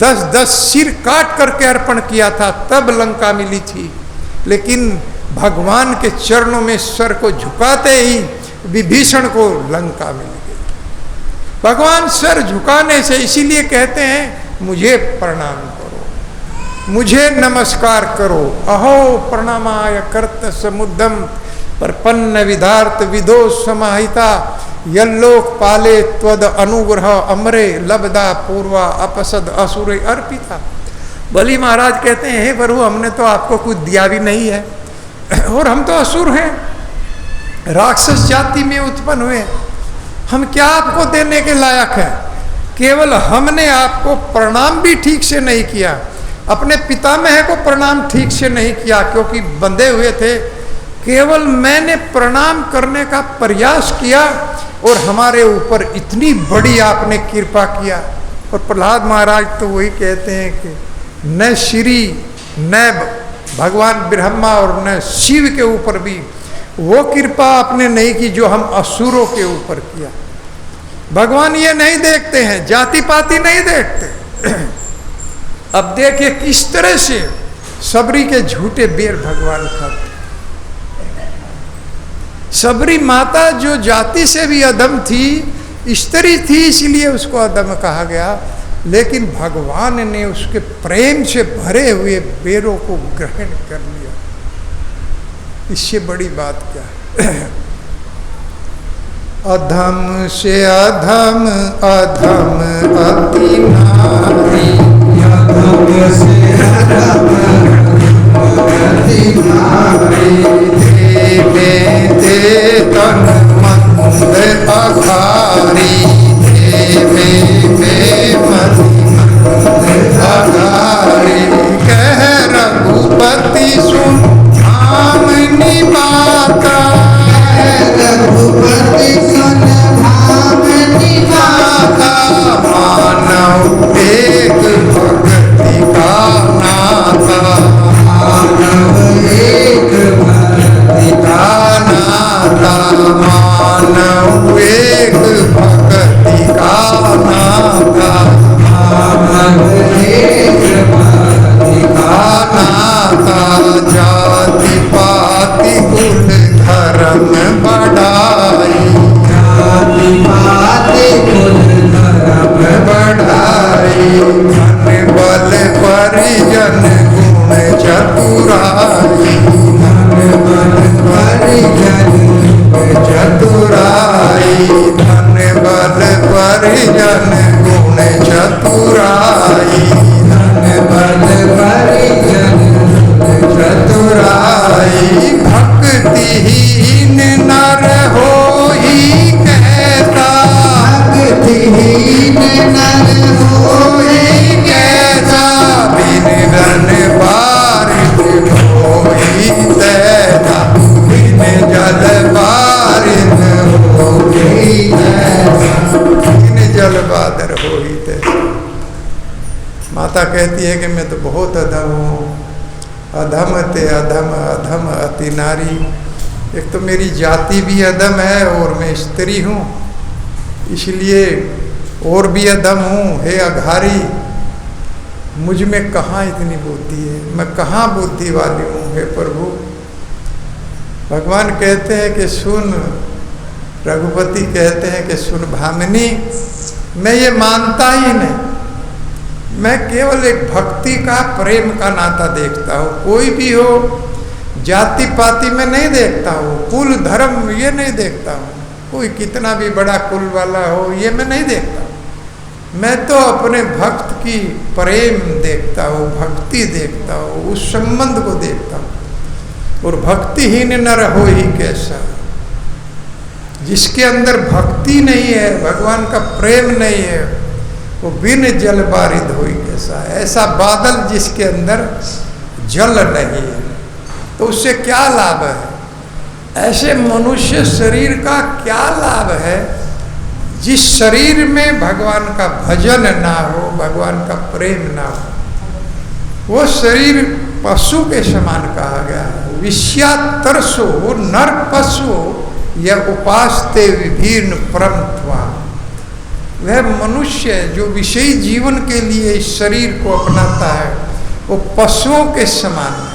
10 सिर काट करके अर्पण किया था, तब लंका मिली थी। लेकिन भगवान के चरणों में सर को झुकाते ही विभीषण को लंका मिल गई। भगवान सर झुकाने से, इसीलिए कहते हैं मुझे प्रणाम करो, मुझे नमस्कार करो। अहो प्रणामाय कर्त समुद्दम प्रपन्न विधार्थ विदो समाहिता यल्लोक पाले त्वद अनुग्रह अमरे लब्धा पूर्वा अपसद असुरे अर्पिता। बलि महाराज कहते हैं हे प्रभु, हमने तो आपको कुछ दिया भी नहीं है, और हम तो असुर हैं, राक्षस जाति में उत्पन्न हुए, हम क्या आपको देने के लायक हैं। केवल हमने आपको प्रणाम भी ठीक से नहीं किया, अपने पितामह को प्रणाम ठीक से नहीं किया क्योंकि बंधे हुए थे। केवल मैंने प्रणाम करने का प्रयास किया और हमारे ऊपर इतनी बड़ी आपने कृपा किया। और प्रहलाद महाराज तो वही कहते हैं कि न श्री न भगवान ब्रह्मा और न शिव के ऊपर भी वो कृपा आपने नहीं की जो हम असुरों के ऊपर किया। भगवान ये नहीं देखते हैं, जाति पाति नहीं देखते। अब देखिए किस तरह से सबरी के झूठे बेर भगवान खाते। सबरी माता जो जाति से भी अधम थी, स्त्री थी, इसलिए उसको अधम कहा गया, लेकिन भगवान ने उसके प्रेम से भरे हुए बेरों को ग्रहण कर लिया। इससे बड़ी बात क्या है। अधम से अधम अधम अति नारी, अधम से अधम अति नारी, दे तन मंद अखारी, अखारी। कह रघुपति सुन धामनी माता, रघुपति सुन धामनी माता, मानव एक भक्ति का नाता, मानव एक भक्ति का नाता, मानव एक भक्ति का नाता, मानव एक भक्ति का नाता। जाति पाति कुल धर्म बढ़ाई, जाति पाति कुल धर्म बढ़ाई, धन बल परिजन गुण चतुराई, धन बल परिजन चतुराई, धन बल परिजन गुण चतुराई, धन बल परिजन चतुराई। भक्तिहीन नर होई कहता, भक्तिहीन नर होई कहता, बिन रन बारिश होई तैसा, बिन जल बारिश होई तैसा, बिन जल बादर होई तैसा। माता कहती है कि मैं तो बहुत अधम हूँ, अधम ते अधम अधम अति नारी। एक तो मेरी जाति भी अधम है और मैं स्त्री हूँ, इसलिए और भी अधम हूँ। हे अघारी, मुझ में कहाँ इतनी बुद्धि है, मैं कहाँ बुद्धि वाली हूँ हे प्रभु। भगवान कहते हैं कि सुन, रघुपति कहते हैं कि सुन भामिनी, मैं ये मानता ही नहीं, मैं केवल एक भक्ति का प्रेम का नाता देखता हूँ। कोई भी हो, जाति पाति में नहीं देखता हूँ, कुल धर्म ये नहीं देखता हूँ, कोई कितना भी बड़ा कुल वाला हो ये मैं नहीं देखता। मैं तो अपने भक्त की प्रेम देखता हूँ, भक्ति देखता हूँ, उस संबंध को देखता हूँ। और भक्तिहीन नर हो ही कैसा, जिसके अंदर भक्ति नहीं है, भगवान का प्रेम नहीं है, वो बिन जल बारिद हो ही कैसा। ऐसा बादल जिसके अंदर जल नहीं है, तो उससे क्या लाभ है? ऐसे मनुष्य शरीर का क्या लाभ है जिस शरीर में भगवान का भजन ना हो, भगवान का प्रेम ना हो। वो शरीर पशु के समान कहा गया है। विषयातरसो नर पशु यह उपासते विभिन्न परमत्वा। वह मनुष्य जो विषयी जीवन के लिए इस शरीर को अपनाता है वो पशुओं के समान है,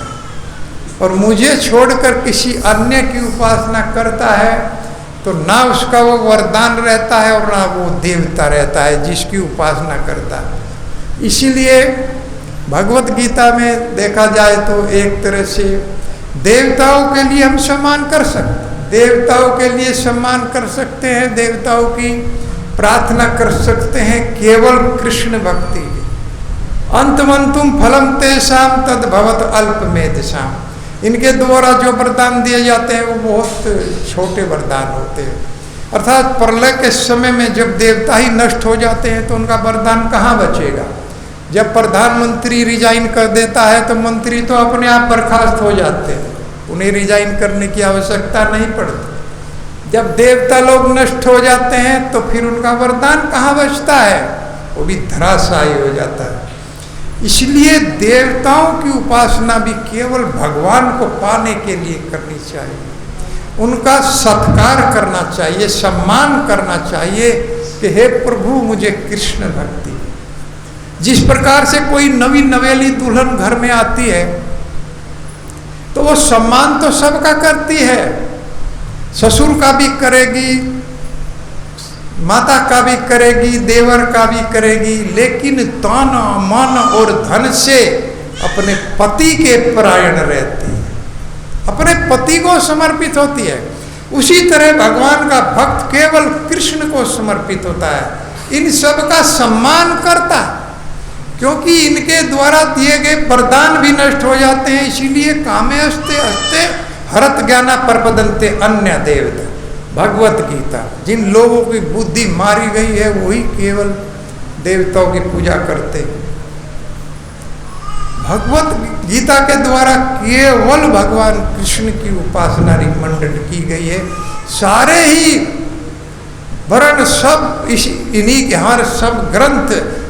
और मुझे छोड़कर किसी अन्य की उपासना करता है तो ना उसका वो वरदान रहता है और ना वो देवता रहता है जिसकी उपासना करता है। इसीलिए भगवत गीता में देखा जाए तो एक तरह से देवताओं के लिए हम सम्मान कर सकते हैं, देवताओं के लिए सम्मान कर सकते हैं, देवताओं की प्रार्थना कर सकते हैं केवल कृष्ण भक्ति की। अंतमंतुम फलम तेषाम तद भवत अल्प मेधसाम। इनके द्वारा जो वरदान दिए जाते हैं वो बहुत छोटे वरदान होते हैं। अर्थात प्रलय के समय में जब देवता ही नष्ट हो जाते हैं तो उनका वरदान कहाँ बचेगा। जब प्रधानमंत्री रिजाइन कर देता है तो मंत्री तो अपने आप बर्खास्त हो जाते हैं, उन्हें रिजाइन करने की आवश्यकता नहीं पड़ती। जब देवता लोग नष्ट हो जाते हैं तो फिर उनका वरदान कहाँ बचता है, वो भी धराशायी हो जाता है। इसलिए देवताओं की उपासना भी केवल भगवान को पाने के लिए करनी चाहिए, उनका सत्कार करना चाहिए, सम्मान करना चाहिए कि हे प्रभु मुझे कृष्ण भक्ति। जिस प्रकार से कोई नवी नवेली दुल्हन घर में आती है तो वो सम्मान तो सबका करती है, ससुर का भी करेगी, माता का भी करेगी, देवर का भी करेगी, लेकिन तन मन और धन से अपने पति के परायण रहती है, अपने पति को समर्पित होती है। उसी तरह भगवान का भक्त केवल कृष्ण को समर्पित होता है, इन सब का सम्मान करता है, क्योंकि इनके द्वारा दिए गए वरदान भी नष्ट हो जाते हैं। इसीलिए कामे अस्ते अस्ते हरत ज्ञाना परपदंते अन्य देवता। भगवत गीता, जिन लोगों की बुद्धि मारी गई है वही केवल देवताओं की पूजा करते हैं। भगवत गीता के द्वारा केवल भगवान कृष्ण की उपासना रिकमेंडेड की गई है। सारे ही वर्ण सब इन्हीं के, हर सब ग्रंथ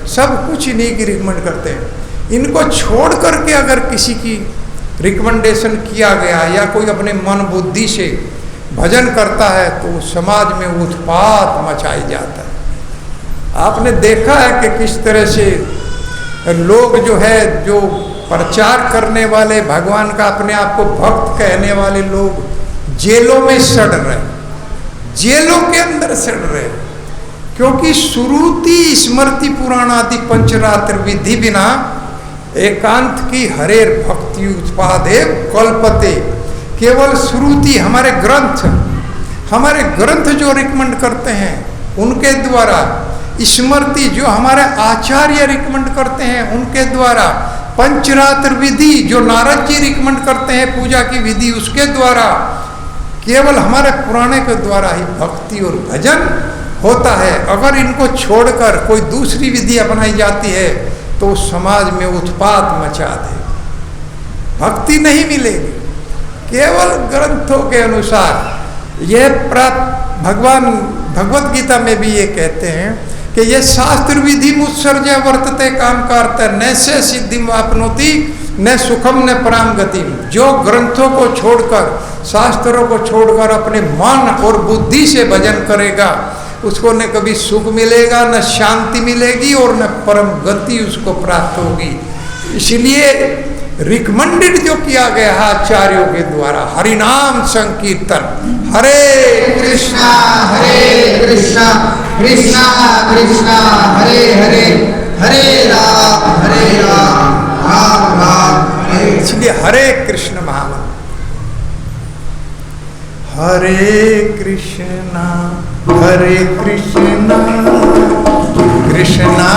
सब कुछ इन्हीं की रिकमेंड करते हैं। इनको छोड़ करके अगर किसी की रिकमेंडेशन किया गया या कोई अपने मन बुद्धि से भजन करता है तो समाज में उत्पात मचाई जाता है। आपने देखा है कि किस तरह से लोग जो है, जो प्रचार करने वाले, भगवान का अपने आप को भक्त कहने वाले लोग जेलों में सड़ रहे, जेलों के अंदर सड़ रहे, क्योंकि श्रुति स्मृति पुराण आदि पंचरात्र विधि बिना एकांत की हरेर भक्ति उत्पादे कल्पते। केवल श्रुति, हमारे ग्रंथ जो रिकमेंड करते हैं उनके द्वारा, स्मृति जो हमारे आचार्य रिकमेंड करते हैं उनके द्वारा, पंचरात्र विधि जो नारद जी रिकमेंड करते हैं पूजा की विधि, उसके द्वारा, केवल हमारे पुराणे के द्वारा ही भक्ति और भजन होता है। अगर इनको छोड़कर कोई दूसरी विधि अपनाई जाती है तो समाज में उत्पात मचा दे, भक्ति नहीं मिलेगी। केवल ग्रंथों के अनुसार यह प्राप्त, भगवान भगवत गीता में भी ये कहते हैं कि ये शास्त्र विधि मुत्सर्जय वर्तते काम करते न से सिद्धि वापनोति न सुखम न पराम गति। जो ग्रंथों को छोड़कर, शास्त्रों को छोड़कर अपने मन और बुद्धि से भजन करेगा उसको न कभी सुख मिलेगा, न शांति मिलेगी और न परम गति उसको प्राप्त होगी। इसलिए रिकमेंडेड जो किया गया है आचार्यों के द्वारा, हरिनाम संकीर्तन, हरे कृष्णा कृष्णा कृष्णा हरे हरे, हरे राम राम राम हरे। इसलिए हरे कृष्ण महामंत्र, हरे कृष्णा कृष्णा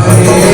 Hare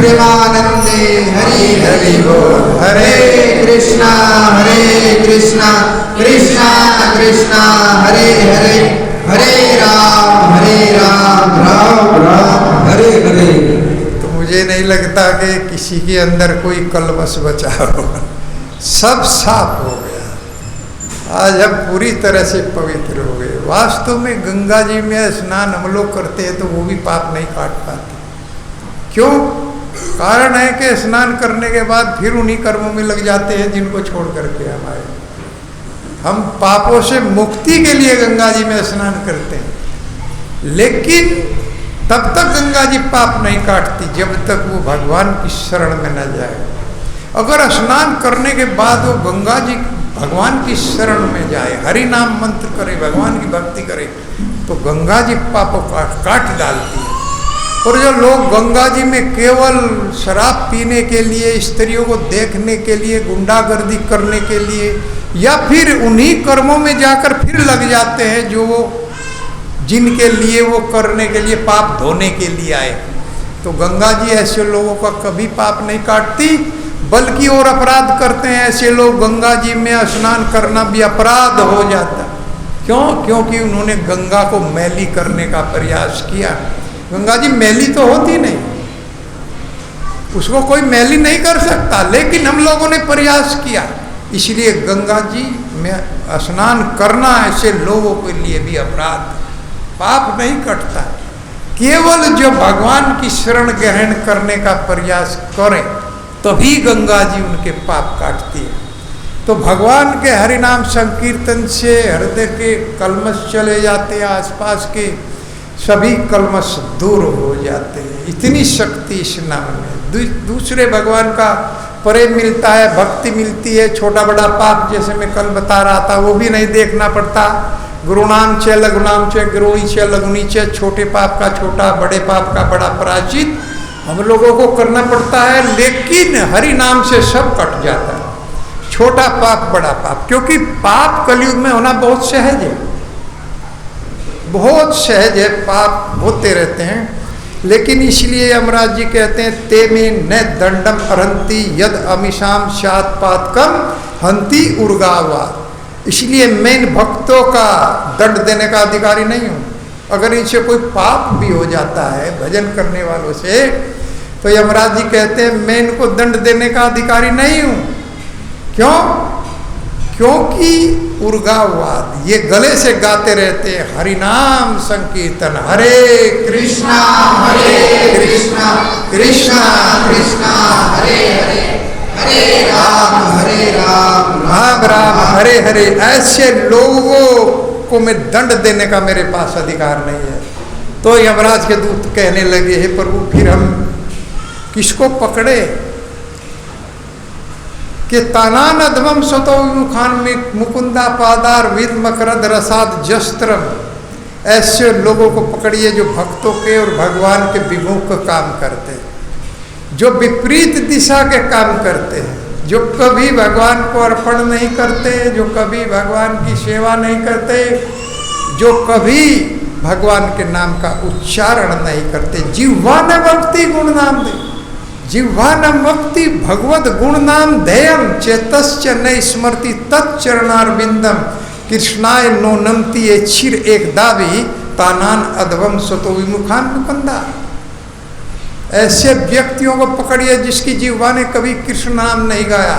प्रेमानंदे हरि हरि बोल। हरे कृष्णा कृष्णा कृष्णा हरे हरे, हरे राम राम राम हरे हरे। तो मुझे नहीं लगता कि किसी के अंदर कोई कलमश बचा हो, सब साफ हो गया। आज हम पूरी तरह से पवित्र हो गए। वास्तव में गंगा जी में स्नान हम लोग करते हैं तो वो भी पाप नहीं काट पाते। क्यों? कारण है कि स्नान करने के बाद फिर उन्हीं कर्मों में लग जाते हैं जिनको छोड़ करके हम आए। हम पापों से मुक्ति के लिए गंगा जी में स्नान करते हैं, लेकिन तब तक गंगा जी पाप नहीं काटती जब तक वो भगवान की शरण में न जाए। अगर स्नान करने के बाद वो गंगा जी भगवान की शरण में जाए, हरि नाम मंत्र करे, भगवान की भक्ति करे, तो गंगा जी पापों काट डालती है। और जो लोग गंगा जी में केवल शराब पीने के लिए, स्त्रियों को देखने के लिए, गुंडागर्दी करने के लिए, या फिर उन्हीं कर्मों में जाकर फिर लग जाते हैं जो वो जिनके लिए वो करने के लिए, पाप धोने के लिए आए, तो गंगा जी ऐसे लोगों का कभी पाप नहीं काटती, बल्कि और अपराध करते हैं। ऐसे लोग गंगा जी में स्नान करना भी अपराध हो जाता। क्यों? क्योंकि उन्होंने गंगा को मैली करने का प्रयास किया। गंगा जी मैली तो होती नहीं, उसको कोई मैली नहीं कर सकता, लेकिन हम लोगों ने प्रयास किया। इसलिए गंगा जी में स्नान करना ऐसे लोगों के लिए भी अपराध, पाप नहीं कटता। केवल जो भगवान की शरण ग्रहण करने का प्रयास करें तभी गंगा जी उनके पाप काटती है। तो भगवान के हरि नाम संकीर्तन से हृदय के कलमश चले जाते हैं, आसपास के सभी कलमश दूर हो जाते हैं। इतनी शक्ति इस नाम में। दूसरे भगवान का प्रेम मिलता है, भक्ति मिलती है। छोटा बड़ा पाप जैसे मैं कल बता रहा था वो भी नहीं देखना पड़ता। गुरुनाम च लघुनाम च गुरुणी च लघुनी च, छोटे पाप का छोटा, बड़े पाप का बड़ा प्रायश्चित हम लोगों को करना पड़ता है, लेकिन हरि नाम से सब कट जाता है, छोटा पाप बड़ा पाप। क्योंकि पाप कलयुग में होना बहुत सहज है, बहुत सहज है, पाप होते रहते हैं। लेकिन इसलिए यमराज जी कहते हैं ते में न दंडम अरंती यद अमिशाम शात पातकम हंती उर्गावा। इसलिए मैं इन भक्तों का दंड देने का अधिकारी नहीं हूँ। अगर इनसे कोई पाप भी हो जाता है भजन करने वालों से, तो यमराज जी कहते हैं मैं इनको दंड देने का अधिकारी नहीं हूँ। क्यों? क्योंकि उर्गावाद ये गले से गाते रहते हैं हरि नाम संकीर्तन, हरे कृष्णा कृष्णा कृष्णा हरे हरे, हरे राम राम हरे हरे। ऐसे लोगों को मैं दंड देने का मेरे पास अधिकार नहीं है। तो यमराज के दूत कहने लगे, हे प्रभु फिर हम किसको पकड़े कि तानान अध्वम सतो मुखान में मुकुंदा पादार विद मकरद रसाद जस्त्रम। ऐसे लोगों को पकड़िए जो भक्तों के और भगवान के विमुख काम करते हैं, जो विपरीत दिशा के काम करते हैं, जो कभी भगवान को अर्पण नहीं करते, जो कभी भगवान की सेवा नहीं करते, जो कभी भगवान के नाम का उच्चारण नहीं करते। जिह्वा न भक्ति गुण नाम दे, जिह्वा न भक्ति भगवत गुण नाम ध्येयम चेतश्च न स्मृति तच्चरणारविंदम कृष्णाय नो नमति ये क्षीर एक दावी तानान अधवम सतो विमुखान मुकुंदा। ऐसे व्यक्तियों को पकड़िए जिसकी जिह्वा ने कभी कृष्ण नाम नहीं गाया,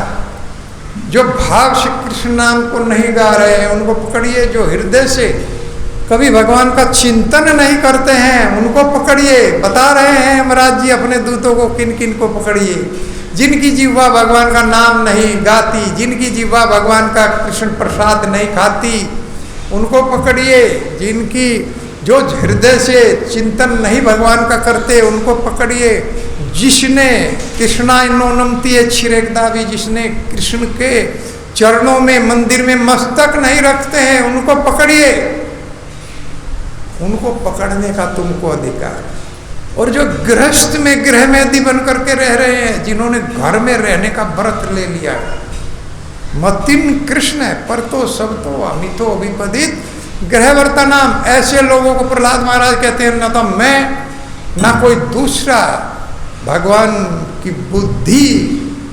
जो भाव से कृष्ण नाम को नहीं गा रहे हैं उनको पकड़िए, जो हृदय से कभी भगवान का चिंतन नहीं करते हैं उनको पकड़िए। बता रहे हैं यमराज जी अपने दूतों को किन किन को पकड़िए। जिनकी जिह्वा भगवान का नाम नहीं गाती, जिनकी जिह्वा भगवान का कृष्ण प्रसाद नहीं खाती उनको पकड़िए। जिनकी जो हृदय से चिंतन नहीं भगवान का करते उनको पकड़िए। जिसने कृष्णा नोनमती छिरेकदा भी, जिसने कृष्ण के चरणों में मंदिर में मस्तक नहीं रखते हैं उनको पकड़िए। उनको पकड़ने का तुमको अधिकार। और जो गृहस्थ में गृह में यदि बन करके रह रहे हैं, जिन्होंने घर में रहने का व्रत ले लिया, मतिन कृष्ण है पर तो सब तो अमितो अभिपदित गृहवर्ता नाम। ऐसे लोगों को प्रहलाद महाराज कहते हैं न तो मैं न कोई दूसरा भगवान की बुद्धि,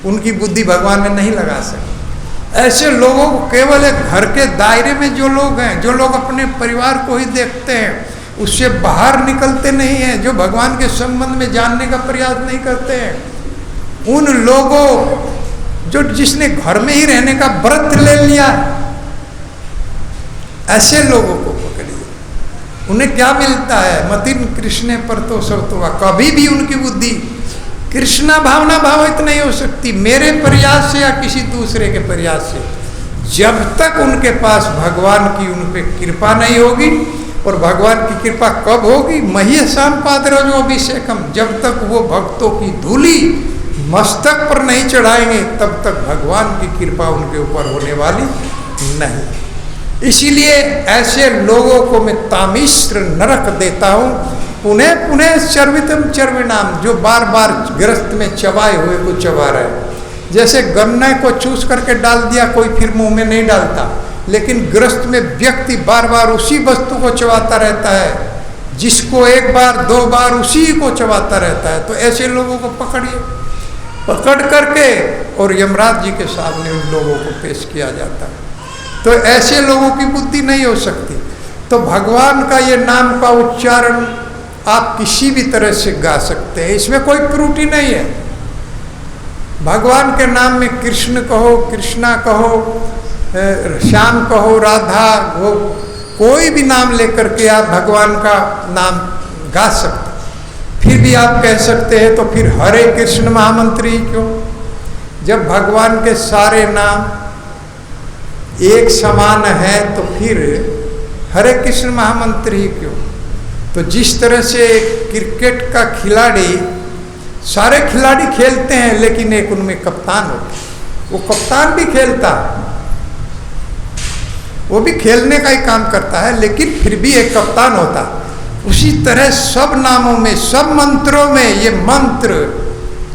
उनकी बुद्धि भगवान में नहीं लगा सकते। ऐसे लोगों को केवल एक घर के दायरे में जो लोग हैं, जो लोग अपने परिवार को ही देखते हैं, उससे बाहर निकलते नहीं हैं, जो भगवान के संबंध में जानने का प्रयास नहीं करते हैं, उन लोगों जो जिसने घर में ही रहने का व्रत ले लिया, ऐसे लोगों को पकड़िए। उन्हें क्या मिलता है? मतिन कृष्ण पर तो सब तो, कभी भी उनकी बुद्धि कृष्णा भावना भावित नहीं हो सकती मेरे प्रयास से या किसी दूसरे के प्रयास से, जब तक उनके पास भगवान की उन पे कृपा नहीं होगी। और भगवान की कृपा कब होगी? मह्यसाम पादरजो अभिषेकम, जब तक वो भक्तों की धूली मस्तक पर नहीं चढ़ाएंगे तब तक भगवान की कृपा उनके ऊपर होने वाली नहीं। इसीलिए ऐसे लोगों को मैं तामिश्र नरक देता हूँ, पुनः पुनः चर्वितम चर्विणाम, जो बार बार ग्रस्त में चबाए हुए को चबा रहे। जैसे गन्ने को चूस करके डाल दिया, कोई फिर मुंह में नहीं डालता, लेकिन ग्रस्त में व्यक्ति बार बार उसी वस्तु को चबाता रहता है, जिसको एक बार दो बार उसी को चबाता रहता है। तो ऐसे लोगों को पकड़िए, पकड़ करके और यमराज जी के सामने उन लोगों को पेश किया जाता है। तो ऐसे लोगों की बुद्धि नहीं हो सकती। तो भगवान का ये नाम का उच्चारण आप किसी भी तरह से गा सकते हैं, इसमें कोई त्रुटि नहीं है। भगवान के नाम में कृष्ण कहो, कृष्णा कहो, श्याम कहो, राधा, वो कोई भी नाम लेकर के आप भगवान का नाम गा सकते। फिर भी आप कह सकते हैं तो फिर हरे कृष्ण महामंत्री क्यों? जब भगवान के सारे नाम एक समान है तो फिर हरे कृष्ण महामंत्री क्यों? तो जिस तरह से क्रिकेट का खिलाड़ी, सारे खिलाड़ी खेलते हैं लेकिन एक उनमें कप्तान होता है, वो कप्तान भी खेलता है, वो भी खेलने का ही काम करता है, लेकिन फिर भी एक कप्तान होता है। उसी तरह सब नामों में, सब मंत्रों में ये मंत्र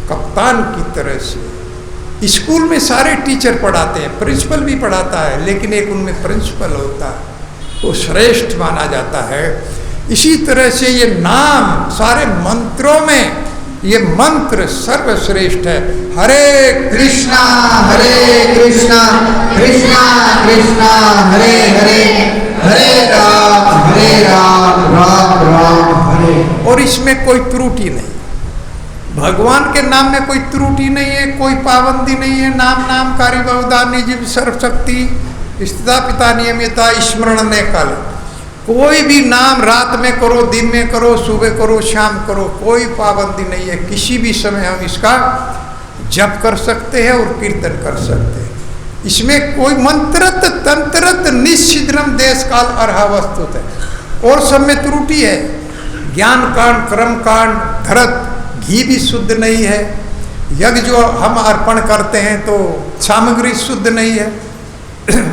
कप्तान की तरह से। स्कूल में सारे टीचर पढ़ाते हैं, प्रिंसिपल भी पढ़ाता है, लेकिन एक उनमें प्रिंसिपल होता है, वो श्रेष्ठ माना जाता है। इसी तरह से ये नाम सारे मंत्रों में, ये मंत्र सर्वश्रेष्ठ है। हरे कृष्णा कृष्णा कृष्णा हरे हरे, हरे राम राम राम हरे। और इसमें कोई त्रुटि नहीं, भगवान के नाम में कोई त्रुटि नहीं है, कोई पाबंदी नहीं है। नाम नाम कारी बहुधा निजीव सर्वशक्ति स्थिता पिता नियमिता स्मरण ने काल। कोई भी नाम रात में करो, दिन में करो, सुबह करो, शाम करो, कोई पाबंदी नहीं है। किसी भी समय हम इसका जप कर सकते हैं और कीर्तन कर सकते हैं। इसमें कोई मंत्रत तंत्रत निश्चिद्रम देश काल अर्हा वस्तुत है। और सब में त्रुटि है। ज्ञान कांड, कर्म कांड, धरत, घी भी शुद्ध नहीं है। यज्ञ जो हम अर्पण करते हैं तो सामग्री शुद्ध नहीं है,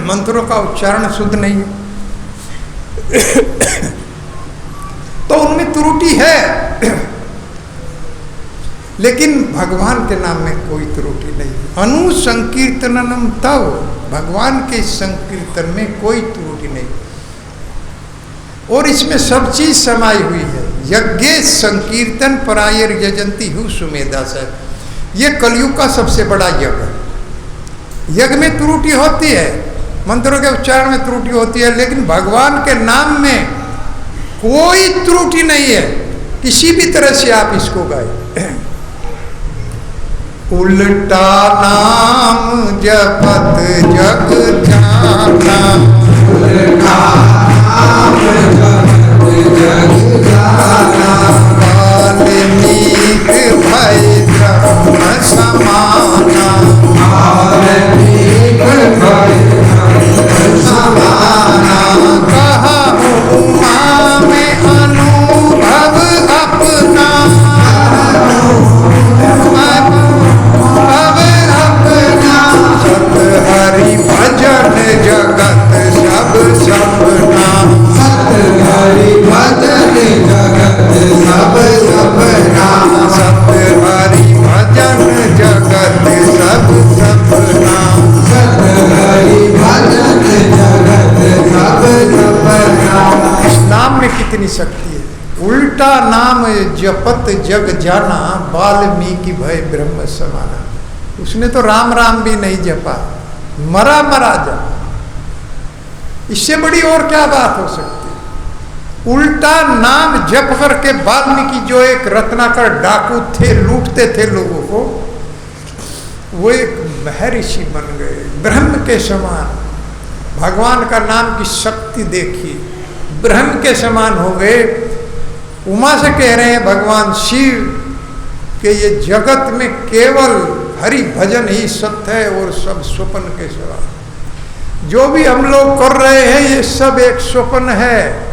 मंत्रों का उच्चारण शुद्ध नहीं है। तो उनमें त्रुटि है, लेकिन भगवान के नाम में कोई त्रुटि नहीं। अनुसंकीर्तनम तव, भगवान के संकीर्तन में कोई त्रुटि नहीं। और इसमें सब चीज समाई हुई है। यज्ञ संकीर्तन परायर यजंती हु सुमेधा से, ये कलयुग का सबसे बड़ा यज्ञ है। यज्ञ में त्रुटि होती है, मंत्रों के उच्चारण में त्रुटि होती है, लेकिन भगवान के नाम में कोई त्रुटि नहीं है। किसी भी तरह से आप इसको गाए। उल्टा नाम जपत जग जाना, उल्टा नाम जपत जग जाना, वाल्मीकि भय ब्रह्म समाना, वाल्मीकि भय समाना, कहा उमा में अनुभव अपना, सत हरि भजन जगत सब सपना, सत हरि भजन जगत जपत जग जाना, वाल्मीकि भय ब्रह्म समाना। उसने तो राम राम भी नहीं जपा, मरा मरा जपा। इससे बड़ी और क्या बात हो सकती है? उल्टा नाम जप करके वाल्मीकि जो एक रत्नाकर डाकू थे, लूटते थे लोगों को, वो एक महर्षि बन गए, ब्रह्म के समान। भगवान का नाम की शक्ति देखिए, ब्रह्म के समान हो गए। उमा से कह रहे हैं भगवान शिव कि ये जगत में केवल हरि भजन ही सत्य है और सब स्वप्न के सिवा। जो भी हम लोग कर रहे हैं ये सब एक स्वप्न है।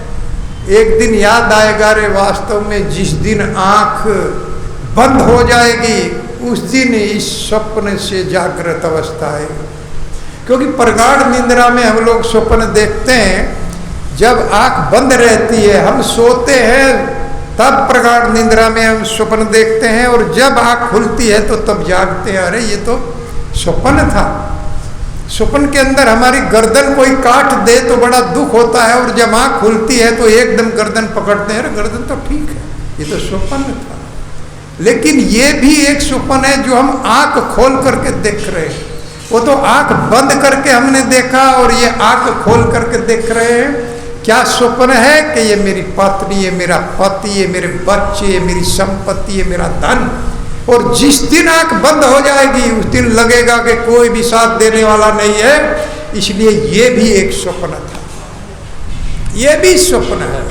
एक दिन याद आएगा रे, वास्तव में जिस दिन आंख बंद हो जाएगी उस दिन इस स्वप्न से जागृत अवस्था आएगी। क्योंकि प्रगाढ़ निद्रा में हम लोग स्वप्न देखते हैं, जब आंख बंद रहती है, हम सोते हैं तब प्रगाढ़ निद्रा में हम स्वप्न देखते हैं, और जब आंख खुलती है तो तब जागते हैं, अरे ये तो स्वप्न था। स्वप्न के अंदर हमारी गर्दन कोई काट दे तो बड़ा दुख होता है, और जब आंख खुलती है तो एकदम गर्दन पकड़ते हैं, अरे गर्दन तो ठीक है, ये तो स्वप्न था। लेकिन ये भी एक स्वप्न है जो हम आंख खोल करके देख रहे हैं। वो तो आंख बंद करके हमने देखा, और ये आंख खोल करके देख रहे हैं। क्या स्वप्न है कि ये मेरी पत्नी, ये मेरा पति, ये मेरे बच्चे, ये मेरी संपत्ति, ये मेरा धन। और जिस दिन आंख बंद हो जाएगी उस दिन लगेगा कि कोई भी साथ देने वाला नहीं है। इसलिए ये भी एक स्वप्न था, ये भी स्वप्न है।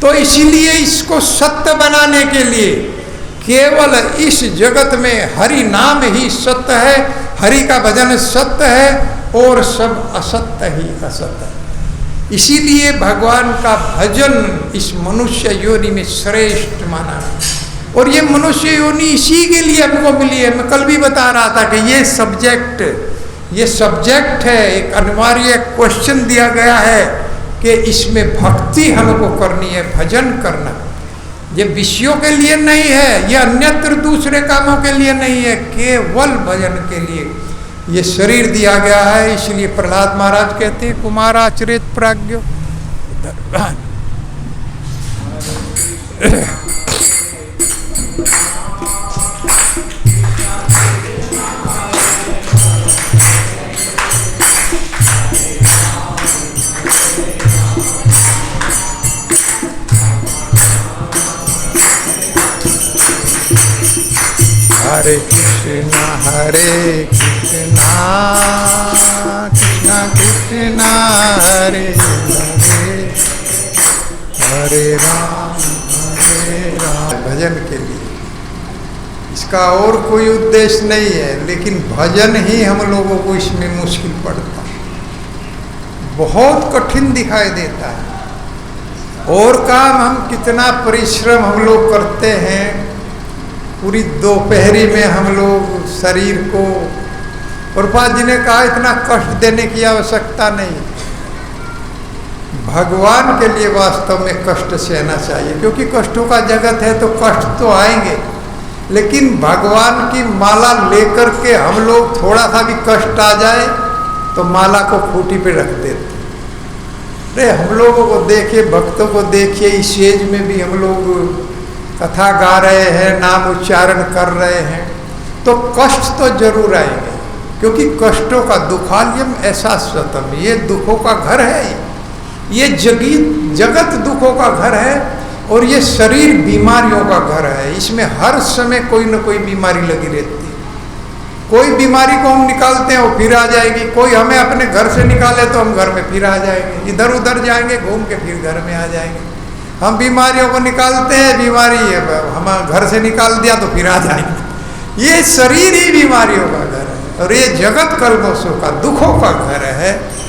तो इसीलिए इसको सत्य बनाने के लिए केवल इस जगत में हरि नाम ही सत्य है, हरि का भजन सत्य है, और सब असत्य ही असत्य है। इसीलिए भगवान का भजन इस मनुष्य योनि में श्रेष्ठ माना। और ये मनुष्य योनि इसी के लिए हमको मिली है। मैं कल भी बता रहा था कि ये सब्जेक्ट है, एक अनिवार्य क्वेश्चन दिया गया है कि इसमें भक्ति हमको करनी है, भजन करना। ये विषयों के लिए नहीं है, ये अन्यत्र दूसरे कामों के लिए नहीं है, केवल भजन के लिए ये शरीर दिया गया है। इसलिए प्रहलाद महाराज कहते हैं, कुमाराचरित प्राज्ञ। हरे कृष्णा कृष्णा कृष्णा हरे हरे, हरे राम भजन के लिए। इसका और कोई उद्देश्य नहीं है, लेकिन भजन ही हम लोगों को इसमें मुश्किल पड़ता है, बहुत कठिन दिखाई देता है। और काम हम कितना परिश्रम हम लोग करते हैं, पूरी दोपहरी में हम लोग शरीर को, प्रभुपाद जी ने कहा इतना कष्ट देने की आवश्यकता नहीं। भगवान के लिए वास्तव में कष्ट सहना चाहिए, क्योंकि कष्टों का जगत है तो कष्ट तो आएंगे। लेकिन भगवान की माला लेकर के हम लोग थोड़ा सा भी कष्ट आ जाए तो माला को खूंटी पे रख देते। अरे हम लोगों को देखिए, भक्तों को देखिए, इस एज में भी हम लोग कथा गा रहे हैं, नाम उच्चारण कर रहे हैं, तो कष्ट तो जरूर आएंगे। क्योंकि कष्टों का दुखालयम ऐसा स्वतम, ये दुखों का घर है, ये जगत दुखों का घर है, और ये शरीर बीमारियों का घर है। इसमें हर समय कोई न कोई बीमारी लगी रहती है। कोई बीमारी को हम निकालते हैं वो फिर आ जाएगी, कोई हमें अपने घर से निकाले तो हम घर में फिर आ जाएंगे, इधर उधर जाएंगे घूम के फिर घर में आ जाएंगे। हम बीमारियों को निकालते हैं, बीमारी हम घर से निकाल दिया तो फिर आ जाएंगे। ये शरीर ही बीमारियों का घर है, और ये जगत कल्मशों का, दुखों का घर है।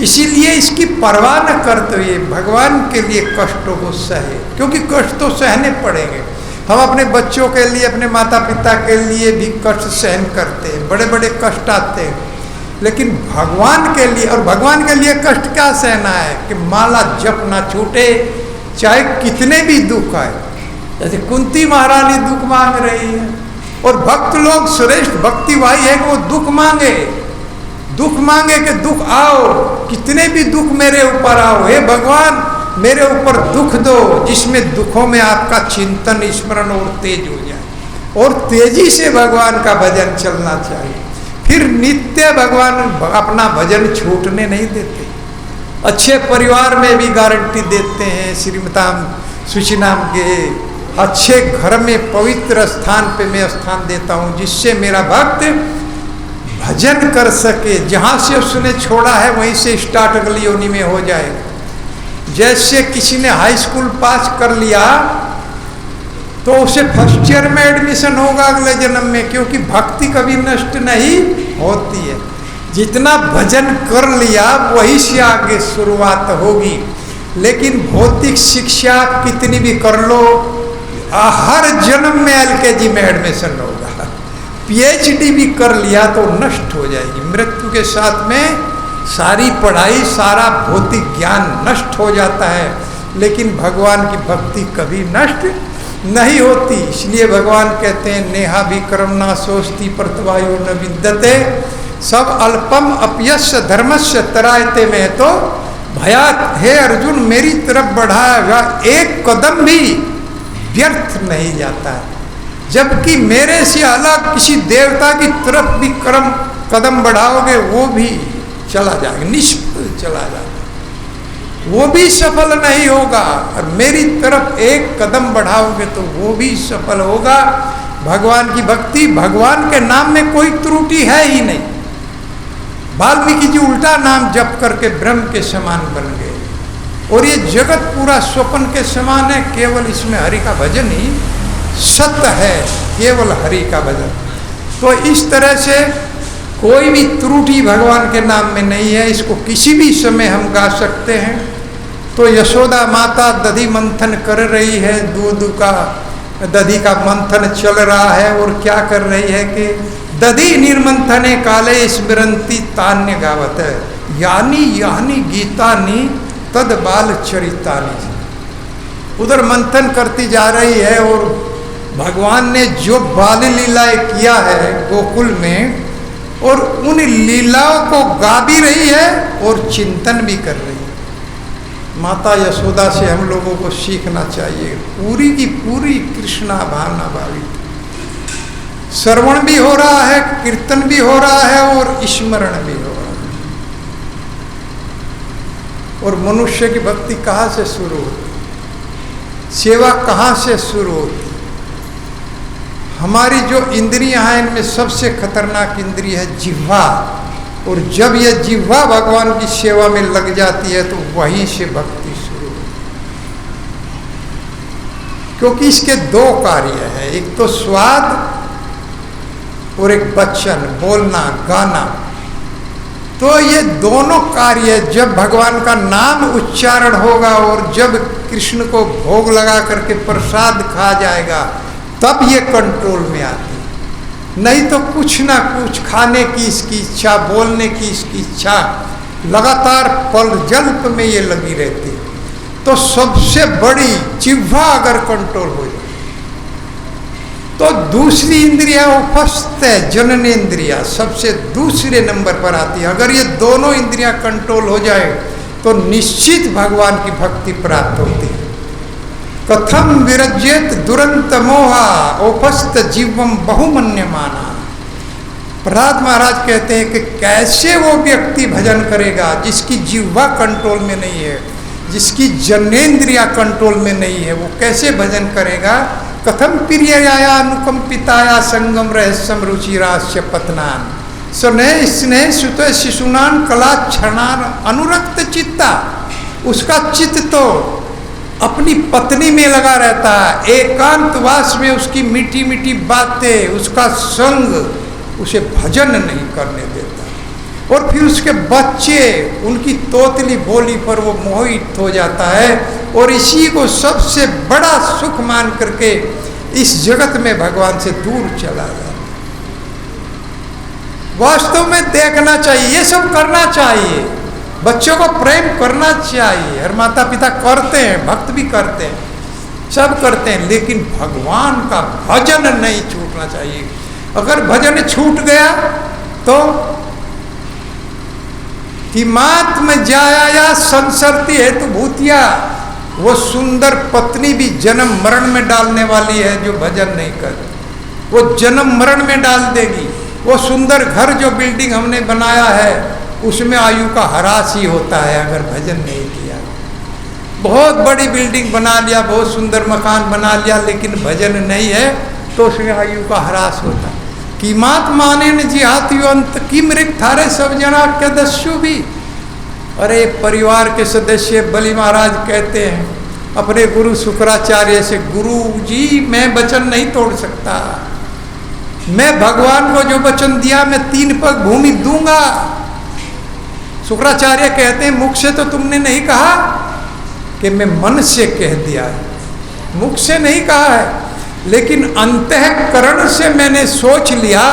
इसीलिए इसकी परवाह न करते हुए भगवान के लिए कष्टों को सहे, क्योंकि कष्ट तो सहने पड़ेंगे। हम अपने बच्चों के लिए, अपने माता पिता के लिए भी कष्ट सहन करते हैं, बड़े बड़े कष्ट आते हैं। लेकिन भगवान के लिए, और भगवान के लिए कष्ट क्या सहना है कि माला जप ना छूटे, चाहे कितने भी दुख आए। जैसे कुंती महारानी दुख मांग रही है, और भक्त लोग श्रेष्ठ भक्ति भाई है कि वो दुख मांगे कि दुख आओ, कितने भी दुख मेरे ऊपर आओ, हे भगवान मेरे ऊपर दुख दो जिसमें दुखों में आपका चिंतन स्मरण और तेज हो जाए, और तेजी से भगवान का भजन चलना चाहिए। फिर नित्य भगवान अपना भजन छूटने नहीं देते। अच्छे परिवार में भी गारंटी देते हैं, श्रीमताम सुचि नाम के अच्छे घर में पवित्र स्थान पे मैं स्थान देता हूँ, जिससे मेरा भक्त भजन कर सके। जहाँ से उसने छोड़ा है वहीं से स्टार्ट अगली योनि में हो जाए। जैसे किसी ने हाई स्कूल पास कर लिया तो उसे फर्स्ट ईयर में एडमिशन होगा अगले जन्म में, क्योंकि भक्ति कभी नष्ट नहीं होती है। जितना भजन कर लिया वही से आगे शुरुआत होगी। लेकिन भौतिक शिक्षा आप कितनी भी कर लो, हर जन्म में एलकेजी में एडमिशन होगा। पीएचडी भी कर लिया तो नष्ट हो जाएगी। मृत्यु के साथ में सारी पढ़ाई, सारा भौतिक ज्ञान नष्ट हो जाता है, लेकिन भगवान की भक्ति कभी नष्ट नहीं होती। इसलिए भगवान कहते हैं नेहा विक्रम ना सोचती परतवायु न विद्यते, सब अल्पम अपयस्य धर्मस्य तरायते में तो भयात। हे अर्जुन, मेरी तरफ बढ़ाया हुआ एक कदम भी व्यर्थ नहीं जाता है, जबकि मेरे से अलग किसी देवता की तरफ भी कदम बढ़ाओगे वो भी चला जाएगा, निष्फल चला जाएगा, वो भी सफल नहीं होगा। और मेरी तरफ एक कदम बढ़ाओगे तो वो भी सफल होगा। भगवान की भक्ति, भगवान के नाम में कोई त्रुटि है ही नहीं। वाल्मीकि जी उल्टा नाम जप करके ब्रह्म के समान बन गए, और ये जगत पूरा स्वप्न के समान है। केवल इसमें हरि का भजन ही सत्य है, केवल हरि का भजन। तो इस तरह से कोई भी त्रुटि भगवान के नाम में नहीं है। इसको किसी भी समय हम गा सकते हैं। तो यशोदा माता दधि मंथन कर रही है, दूध का दधि का मंथन चल रहा है, और क्या कर रही है कि दधि निर्मंथने काले स्मरंती तान्य गावत है, यानी यानी गीतानी तद बाल चरितानी। उधर मंथन करती जा रही है, और भगवान ने जो बाल लीलाएं किया है गोकुल में, और उन लीलाओं को गा भी रही है और चिंतन भी कर रही है। माता यशोदा से हम लोगों को सीखना चाहिए। पूरी की पूरी कृष्णा भावना भावित, श्रवण भी हो रहा है, कीर्तन भी हो रहा है, और स्मरण भी हो रहा है। और मनुष्य की भक्ति कहाँ से शुरू होती, सेवा कहाँ से शुरू होती। हमारी जो इंद्रियां हैं इनमें सबसे खतरनाक इंद्रिय है जिह्वा, और जब यह जिह्वा भगवान की सेवा में लग जाती है तो वहीं से भक्ति शुरू होती है। क्योंकि इसके दो कार्य हैं, एक तो स्वाद और एक वचन, बोलना गाना। तो ये दोनों कार्य जब भगवान का नाम उच्चारण होगा और जब कृष्ण को भोग लगा करके प्रसाद खा जाएगा तब ये कंट्रोल में आती। नहीं तो कुछ ना कुछ खाने की इसकी इच्छा, बोलने की इसकी इच्छा, लगातार पल जल्प में ये लगी रहती। तो सबसे बड़ी जिह्वा अगर कंट्रोल हो जाए तो दूसरी इंद्रिया उपस्थ है, जननेन्द्रिया सबसे दूसरे नंबर पर आती है। अगर ये दोनों इंद्रियां कंट्रोल हो जाए तो निश्चित भगवान की भक्ति प्राप्त होती है। कथम विरजेत दुरंत मोहा उपस्थ जीवम बहुमन्यमाना। प्रहलाद महाराज कहते हैं कि कैसे वो व्यक्ति भजन करेगा जिसकी जिह्वा कंट्रोल में नहीं है, जिसकी जनेन्द्रिया कंट्रोल में नहीं है, वो कैसे भजन करेगा। कथम प्रियया अनुकंपिताया संगम रहस्यम रुचिरास्य पतनान स्नेह स्नेह सुत शिशुनान कला क्षणान अनुरक्त चित्ता। उसका चित्त तो अपनी पत्नी में लगा रहता है, एकांतवास में उसकी मीठी मीठी बातें, उसका संग उसे भजन नहीं करने देता। और फिर उसके बच्चे, उनकी तोतली बोली पर वो मोहित हो जाता है, और इसी को सबसे बड़ा सुख मान करके इस जगत में भगवान से दूर चला जाता। वास्तव में देखना चाहिए, ये सब करना चाहिए, बच्चों को प्रेम करना चाहिए। हर माता पिता करते हैं, भक्त भी करते हैं, सब करते हैं, लेकिन भगवान का भजन नहीं छूटना चाहिए। अगर भजन छूट गया तो किमात्म जाया या संसरती है तो भूतिया, वो सुंदर पत्नी भी जन्म मरण में डालने वाली है जो भजन नहीं कर, वो जन्म मरण में डाल देगी। वो सुंदर घर जो बिल्डिंग हमने बनाया है उसमें आयु का ह्रास ही होता है अगर भजन नहीं किया। बहुत बड़ी बिल्डिंग बना लिया, बहुत सुंदर मकान बना लिया, लेकिन भजन नहीं है तो उसमें आयु का ह्रास होता है। कीमात माने न जिहात अंत की मृग थारे सब जना के दस्यु भी। अरे परिवार के सदस्य बलि महाराज कहते हैं अपने गुरु शुक्राचार्य से, गुरु जी मैं वचन नहीं तोड़ सकता, मैं भगवान को जो वचन दिया मैं 3 पग भूमि दूंगा। शुक्राचार्य कहते हैं मुख से तो तुमने नहीं कहा कि मैं मन से कह दिया है, मुख से नहीं कहा है, लेकिन अंतःकरण से मैंने सोच लिया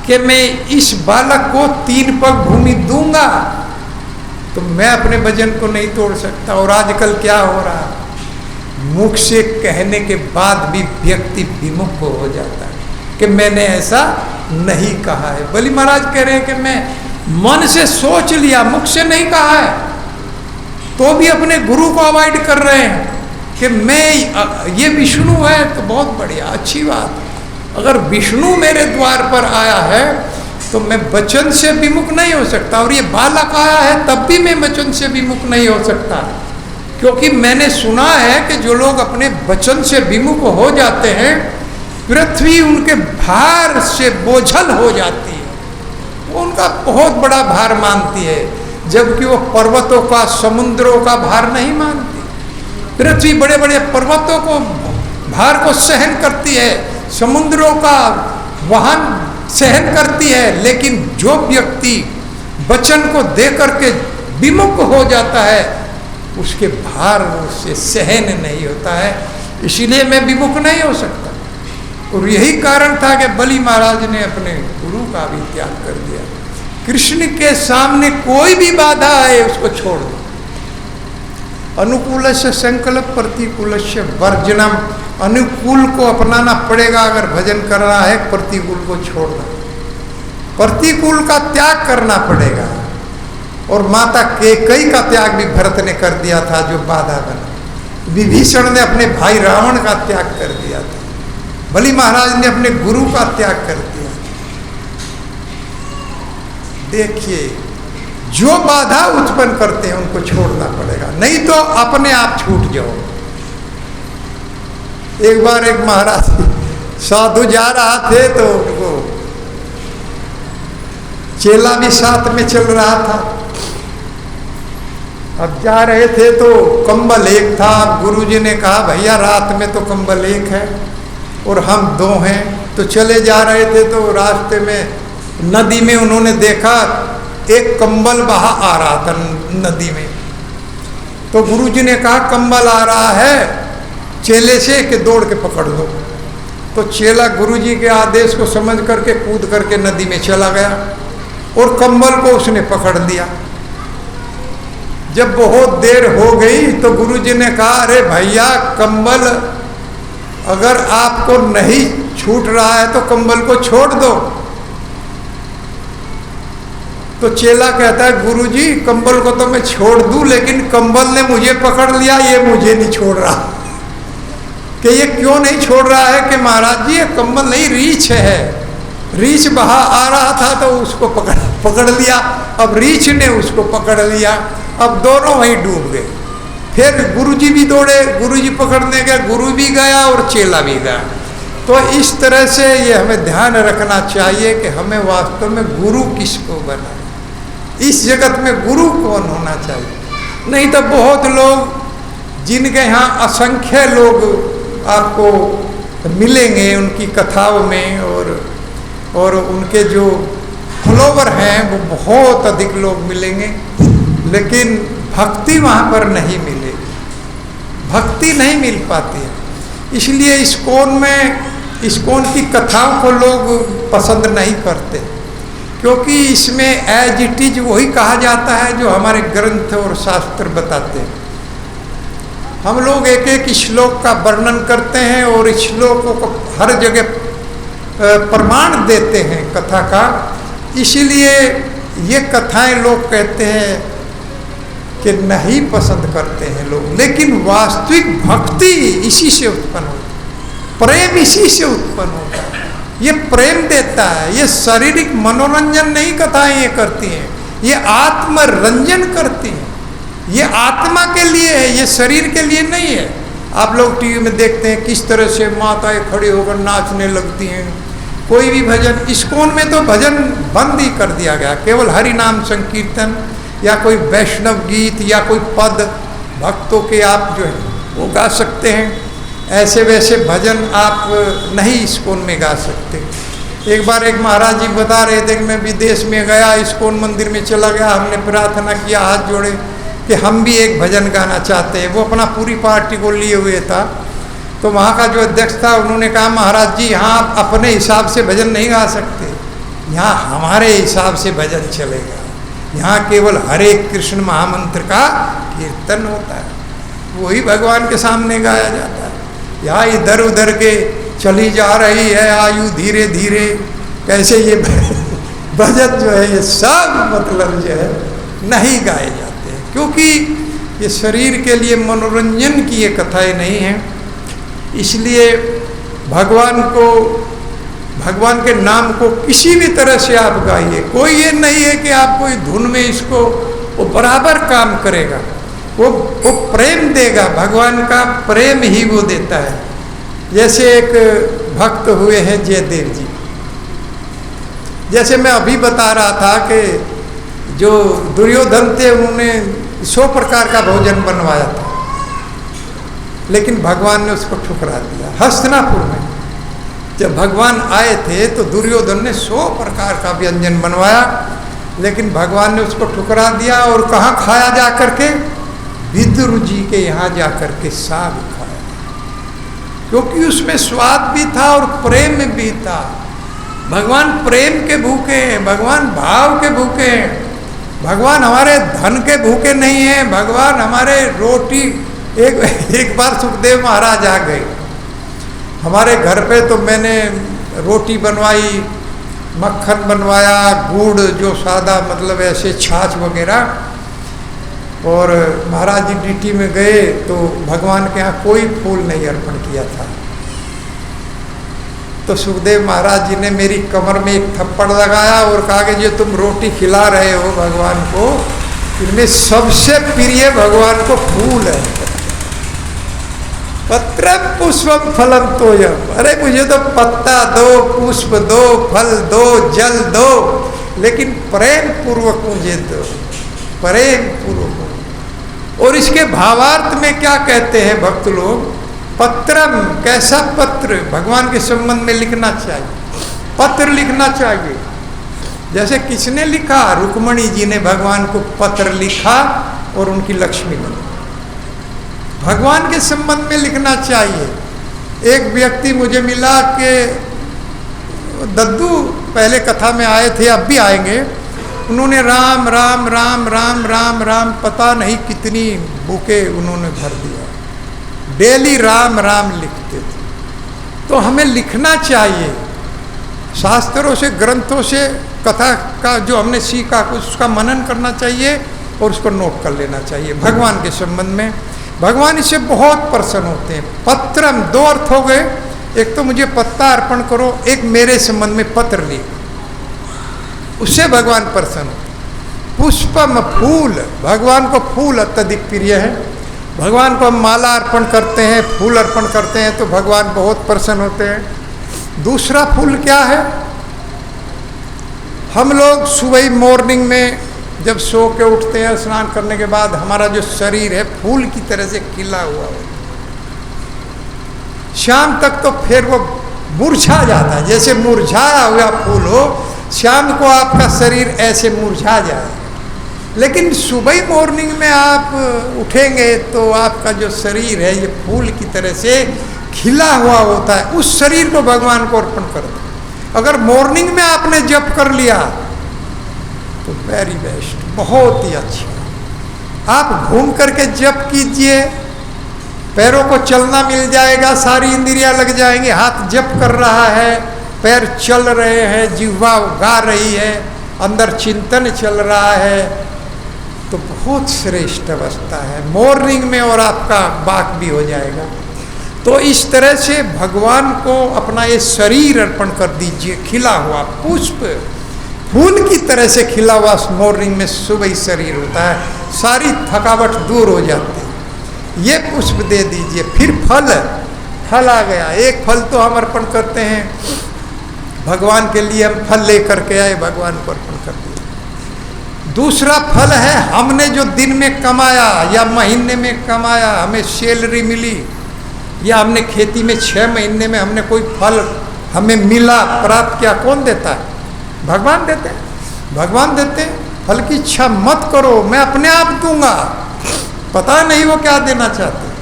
कि मैं इस बालक को 3 पग भूमि दूंगा, तो मैं अपने वचन को नहीं तोड़ सकता। और आजकल क्या हो रहा है, मुख से कहने के बाद भी व्यक्ति विमुख हो जाता है कि मैंने ऐसा नहीं कहा है। बलि महाराज कह रहे हैं कि मैं मन से सोच लिया, मुख से नहीं कहा है, तो भी अपने गुरु को अवॉइड कर रहे हैं कि मैं ये विष्णु है तो बहुत बढ़िया अच्छी बात। अगर विष्णु मेरे द्वार पर आया है तो मैं वचन से विमुख नहीं हो सकता, और ये बालक आया है तब भी मैं वचन से विमुख नहीं हो सकता, क्योंकि मैंने सुना है कि जो लोग अपने वचन से विमुख हो जाते हैं पृथ्वी उनके भार से बोझल हो जाती है, वो उनका बहुत बड़ा भार मानती है, जबकि वो पर्वतों का समुद्रों का भार नहीं मानती। पृथ्वी बड़े बड़े पर्वतों को भार को सहन करती है, समुद्रों का वहन सहन करती है, लेकिन जो व्यक्ति वचन को दे करके विमुख हो जाता है उसके भार उससे सहन नहीं होता है, इसीलिए मैं विमुख नहीं हो सकता। और यही कारण था कि बलि महाराज ने अपने गुरु का भी त्याग कर दिया। कृष्ण के सामने कोई भी बाधा आए उसको छोड़ दो। अनुकूल से संकल्प, प्रतिकूल से वर्जनम। अनुकूल को अपनाना पड़ेगा अगर भजन करना है, प्रतिकूल को छोड़ना, प्रतिकूल का त्याग करना पड़ेगा। और माता कैकेयी का त्याग भी भरत ने कर दिया था जो बाधा बना। विभीषण ने अपने भाई रावण का त्याग कर दिया था, बलि महाराज ने अपने गुरु का त्याग कर दिया। देखिए जो बाधा उत्पन्न करते हैं उनको छोड़ना पड़ेगा, नहीं तो अपने आप छूट जाओ। एक बार एक महाराज साधु जा रहा थे तो उनको चेला भी साथ में चल रहा था। अब जा रहे थे तो कंबल एक था। गुरुजी ने कहा भैया रात में तो कंबल एक है और हम 2 हैं। तो चले जा रहे थे तो रास्ते में नदी में उन्होंने देखा एक कंबल बहा आ रहा था नदी में। तो गुरुजी ने कहा कंबल आ रहा है चेले से कि दौड़ के पकड़ लो। तो चेला गुरुजी के आदेश को समझ करके कूद करके नदी में चला गया और कंबल को उसने पकड़ लिया। जब बहुत देर हो गई तो गुरुजी ने कहा अरे भैया कंबल अगर आपको नहीं छूट रहा है तो कंबल को छोड़ दो। तो चेला कहता है गुरुजी कंबल को तो मैं छोड़ दूं लेकिन कंबल ने मुझे पकड़ लिया, ये मुझे नहीं छोड़ रहा। कि ये क्यों नहीं छोड़ रहा है कि महाराज जी ये कंबल नहीं रीछ है, रीछ बहा आ रहा था तो उसको पकड़ लिया, अब रीछ ने उसको पकड़ लिया, अब दोनों वहीं डूब गए। फिर गुरुजी भी दौड़े, गुरुजी पकड़ने गए, गुरु भी गया और चेला भी गया। तो इस तरह से ये हमें ध्यान रखना चाहिए कि हमें वास्तव में गुरु किसको बनाए, इस जगत में गुरु कौन होना चाहिए। नहीं तो बहुत लोग जिनके यहाँ असंख्य लोग आपको मिलेंगे उनकी कथाओं में और उनके जो फॉलोवर हैं वो बहुत अधिक लोग मिलेंगे, लेकिन भक्ति वहाँ पर नहीं मिलेगी, भक्ति नहीं मिल पाती है। इसलिए इस्कॉन की कथाओं को लोग पसंद नहीं करते, क्योंकि इसमें एज इट इज वही कहा जाता है जो हमारे ग्रंथ और शास्त्र बताते हैं। हम लोग एक एक श्लोक का वर्णन करते हैं और श्लोकों को हर जगह प्रमाण देते हैं कथा का। इसीलिए ये कथाएं लोग कहते हैं कि नहीं पसंद करते हैं लोग, लेकिन वास्तविक भक्ति इसी से उत्पन्न होती है, प्रेम इसी से उत्पन्न होता है। ये प्रेम देता है, ये शारीरिक मनोरंजन नहीं कथाएं ये करती हैं, ये आत्मरंजन करती हैं, ये आत्मा के लिए है, ये शरीर के लिए नहीं है। आप लोग टीवी में देखते हैं किस तरह से माताएं खड़ी होकर नाचने लगती हैं। कोई भी भजन, इस्कॉन में तो भजन बंद ही कर दिया गया, केवल हरि नाम संकीर्तन या कोई वैष्णव गीत या कोई पद भक्तों के आप जो है वो गा सकते हैं, ऐसे वैसे भजन आप नहीं इस्कॉन में गा सकते। एक बार एक महाराज जी बता रहे थे कि मैं विदेश में गया, इस्कॉन मंदिर में चला गया, हमने प्रार्थना किया हाथ जोड़े कि हम भी एक भजन गाना चाहते हैं। वो अपना पूरी पार्टी को लिए हुए था, तो वहाँ का जो अध्यक्ष था उन्होंने कहा महाराज जी यहाँ आप अपने हिसाब से भजन नहीं गा सकते, यहाँ हमारे हिसाब से भजन चलेगा, यहाँ केवल हरे कृष्ण महामंत्र का कीर्तन होता है, वही भगवान के सामने गाया जाता है। यहाँ इधर उधर के चली जा रही है आयु धीरे धीरे, कैसे ये भजन जो है ये सब मतलब जो है नहीं गाए जाते हैं, क्योंकि ये शरीर के लिए मनोरंजन की ये कथाएं नहीं हैं। इसलिए भगवान को, भगवान के नाम को किसी भी तरह से आप गाइए, कोई ये नहीं है कि आप कोई धुन में इसको वो बराबर काम करेगा, वो प्रेम देगा, भगवान का प्रेम ही वो देता है। जैसे एक भक्त हुए हैं जयदेव जी, जैसे मैं अभी बता रहा था कि जो दुर्योधन थे उन्होंने 100 प्रकार का भोजन बनवाया था, लेकिन भगवान ने उसको ठुकरा दिया। हस्तिनापुर में जब भगवान आए थे तो दुर्योधन ने 100 प्रकार का व्यंजन बनवाया, लेकिन भगवान ने उसको ठुकरा दिया। और कहाँ खाया जा करके? विदुर जी के यहाँ जा करके साग खाया, क्योंकि उसमें स्वाद भी था और प्रेम भी था। भगवान प्रेम के भूखे हैं, भगवान भाव के भूखे हैं, भगवान हमारे धन के भूखे नहीं हैं, भगवान हमारे रोटी। एक बार सुखदेव महाराज आ गए हमारे घर पे, तो मैंने रोटी बनवाई, मक्खन बनवाया, गुड़ जो सादा मतलब ऐसे छाछ वगैरह, और महाराज जी ड्यूटी में गए तो भगवान के यहाँ कोई फूल नहीं अर्पण किया था। तो सुखदेव महाराज जी ने मेरी कमर में एक थप्पड़ लगाया और कहा कि जो तुम रोटी खिला रहे हो भगवान को, इनमें सबसे प्रिय भगवान को फूल है। पत्र पुष्पम फलम तोयम, अरे मुझे तो पत्ता दो, पुष्प दो, फल दो, जल दो, लेकिन प्रेम पूर्वक मुझे दो, प्रेम पूर्वक। और इसके भावार्थ में क्या कहते हैं भक्त लोग? पत्रम, कैसा पत्र भगवान के संबंध में लिखना चाहिए, पत्र लिखना चाहिए। जैसे किसने लिखा? रुक्मणी जी ने भगवान को पत्र लिखा और उनकी लक्ष्मी बनी। भगवान के संबंध में लिखना चाहिए। एक व्यक्ति मुझे मिला कि दद्दू पहले कथा में आए थे, अब भी आएंगे, उन्होंने राम राम राम राम राम राम पता नहीं कितनी बुके उन्होंने भर दिया, डेली राम राम लिखते थे। तो हमें लिखना चाहिए, शास्त्रों से ग्रंथों से कथा का जो हमने सीखा उसका मनन करना चाहिए और उसको नोट कर लेना चाहिए। भगवान के संबंध में भगवान इससे बहुत प्रसन्न होते हैं। पत्रम, दो अर्थ हो गए, एक तो मुझे पत्ता अर्पण करो, एक मेरे संबंध में पत्र लिख, उससे भगवान प्रसन्न होते। पुष्पम, फूल, भगवान को फूल अत्यधिक प्रिय है। भगवान को हम माला अर्पण करते हैं, फूल अर्पण करते हैं तो भगवान बहुत प्रसन्न होते हैं। दूसरा फूल क्या है? हम लोग सुबह मॉर्निंग में जब सो के उठते हैं, स्नान करने के बाद हमारा जो शरीर है फूल की तरह से खिला हुआ होता है, शाम तक तो फिर वो मुरझा जाता है, जैसे मुरझाया हुआ फूल हो, शाम को आपका शरीर ऐसे मुरझा जाए। लेकिन सुबह मॉर्निंग में आप उठेंगे तो आपका जो शरीर है ये फूल की तरह से खिला हुआ होता है। उस शरीर को भगवान को अर्पण कर दो। अगर मॉर्निंग में आपने जप कर लिया तो वेरी बेस्ट, बहुत ही अच्छा। आप घूम करके जप कीजिए, पैरों को चलना मिल जाएगा, सारी इंद्रियां लग जाएंगी। हाथ जप कर रहा है, पैर चल रहे हैं, जिह्वा गा रही है, अंदर चिंतन चल रहा है, तो बहुत श्रेष्ठ अवस्था है मॉर्निंग में, और आपका बाक भी हो जाएगा। तो इस तरह से भगवान को अपना ये शरीर अर्पण कर दीजिए, खिला हुआ पुष्प फूल की तरह से खिला हुआ मॉर्निंग में सुबह ही शरीर होता है, सारी थकावट दूर हो जाती है। ये पुष्प दे दीजिए। फिर फल आ गया। एक फल तो हम अर्पण करते हैं भगवान के लिए, हम फल लेकर के आए, भगवान को अर्पण कर दिया। दूसरा फल है हमने जो दिन में कमाया या महीने में कमाया, हमें सैलरी मिली, या हमने खेती में 6 महीने में हमने कोई फल हमें मिला, प्राप्त किया। कौन देता है? भगवान देते हैं। भगवान देते हैं। फल की इच्छा मत करो, मैं अपने आप दूंगा। पता नहीं वो क्या देना चाहते,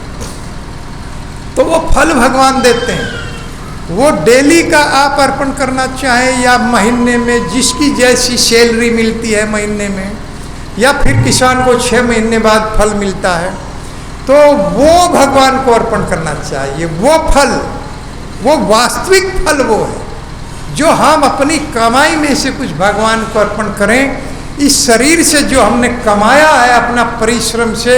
तो वो फल भगवान देते हैं। वो डेली का आप अर्पण करना चाहें या महीने में, जिसकी जैसी सैलरी मिलती है महीने में, या फिर किसान को 6 महीने बाद फल मिलता है, तो वो भगवान को अर्पण करना चाहिए। वो फल, वो वास्तविक फल वो है जो हम अपनी कमाई में से कुछ भगवान को अर्पण करें। इस शरीर से जो हमने कमाया है अपना परिश्रम से,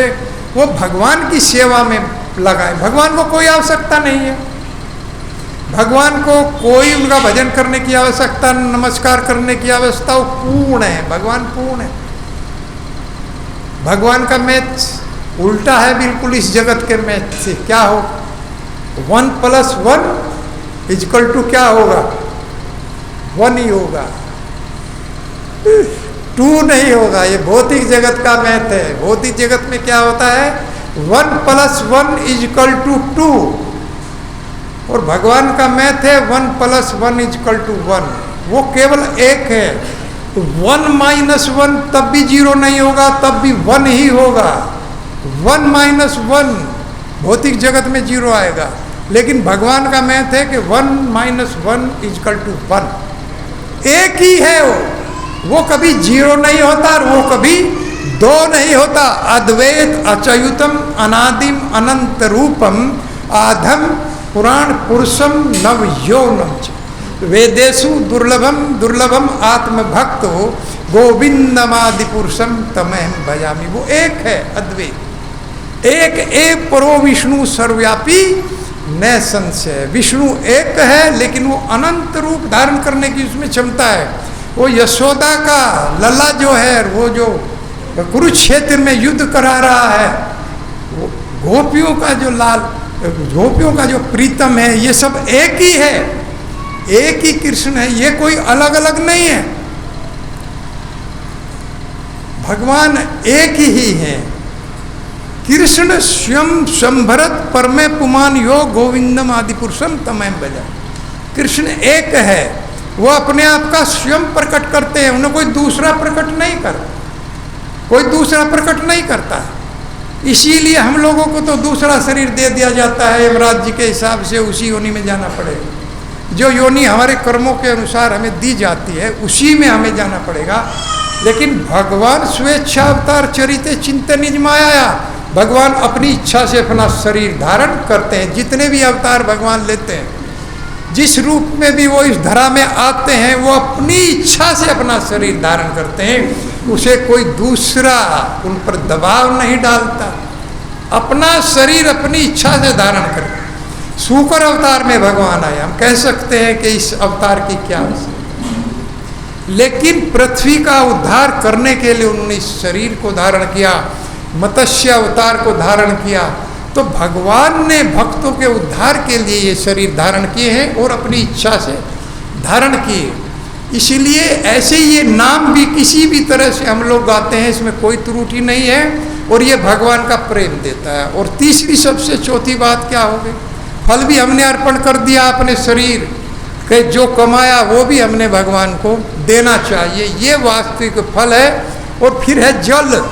वो भगवान की सेवा में लगाएं। भगवान को कोई आवश्यकता नहीं है, भगवान को कोई उनका भजन करने की आवश्यकता, नमस्कार करने की आवश्यकता, वो पूर्ण है। भगवान पूर्ण है। भगवान का मैथ उल्टा है बिल्कुल इस जगत के मैथ से। क्या हो? 1 + 1 = क्या होगा? 1 ही होगा, 2 नहीं होगा। ये भौतिक जगत का मैथ है। भौतिक जगत में क्या होता है? 1 + 1 = 2, और भगवान का मैथ है 1 + 1 = 1। वो केवल एक है। 1 - 1 तब भी 0 नहीं होगा, तब भी 1 ही होगा। 1 - 1 भौतिक जगत में 0 आएगा, लेकिन भगवान का मैथ है कि 1 - 1 = 1। एक ही है वो कभी 0 नहीं होता और वो कभी 2 नहीं होता। अद्वैत अच्युतम अनादिम अनंत रूपम आधम पुराण पुरुषम नव यौनम च वेदेशु दुर्लभम दुर्लभम आत्मभक्तो गोविंदमादि पुरुषम तमहम भजामि। वो एक है, अद्वैत। एक परो विष्णु सर्वव्यापी न संशय। विष्णु एक है, लेकिन वो अनंत रूप धारण करने की उसमें क्षमता है। वो यशोदा का लल्ला जो है, वो जो कुरुक्षेत्र में युद्ध करा रहा है, वो गोपियों का जो लाल, गोपियों का जो प्रीतम है, ये सब एक ही है, एक ही कृष्ण है। ये कोई अलग अलग नहीं है। भगवान एक ही है। कृष्ण स्वयं संभरत परमे पुमान यो गोविंदम आदि पुरुषम तमहम भजा। कृष्ण एक है, वो अपने आप का स्वयं प्रकट करते हैं। उन्हें कोई दूसरा प्रकट नहीं करता, कोई दूसरा प्रकट नहीं करता है। इसीलिए हम लोगों को तो दूसरा शरीर दे दिया जाता है यमराज जी के हिसाब से, उसी योनि में जाना पड़ेगा। जो योनि हमारे कर्मों के अनुसार हमें दी जाती है, उसी में हमें जाना पड़ेगा। लेकिन भगवान स्वेच्छा अवतार चरिते चिंतन निज माया। भगवान अपनी इच्छा से अपना शरीर धारण करते हैं। जितने भी अवतार भगवान लेते हैं, जिस रूप में भी वो इस धरा में आते हैं, वो अपनी इच्छा से अपना शरीर धारण करते हैं। उसे कोई दूसरा उन पर दबाव नहीं डालता। अपना शरीर अपनी इच्छा से धारण करते। शूकर अवतार में भगवान आए, हम कह सकते हैं कि इस अवतार की क्या आवश्यकता, लेकिन पृथ्वी का उद्धार करने के लिए उन्होंने इस शरीर को धारण किया। मत्स्य अवतार को धारण किया। तो भगवान ने भक्तों के उद्धार के लिए ये शरीर धारण किए हैं और अपनी इच्छा से धारण किए। इसीलिए ऐसे ये नाम भी किसी भी तरह से हम लोग गाते हैं, इसमें कोई त्रुटि नहीं है, और ये भगवान का प्रेम देता है। और तीसरी सबसे चौथी बात क्या हो गई? फल भी हमने अर्पण कर दिया अपने शरीर के, जो कमाया वो भी हमने भगवान को देना चाहिए। ये वास्तविक फल है। और फिर है जल।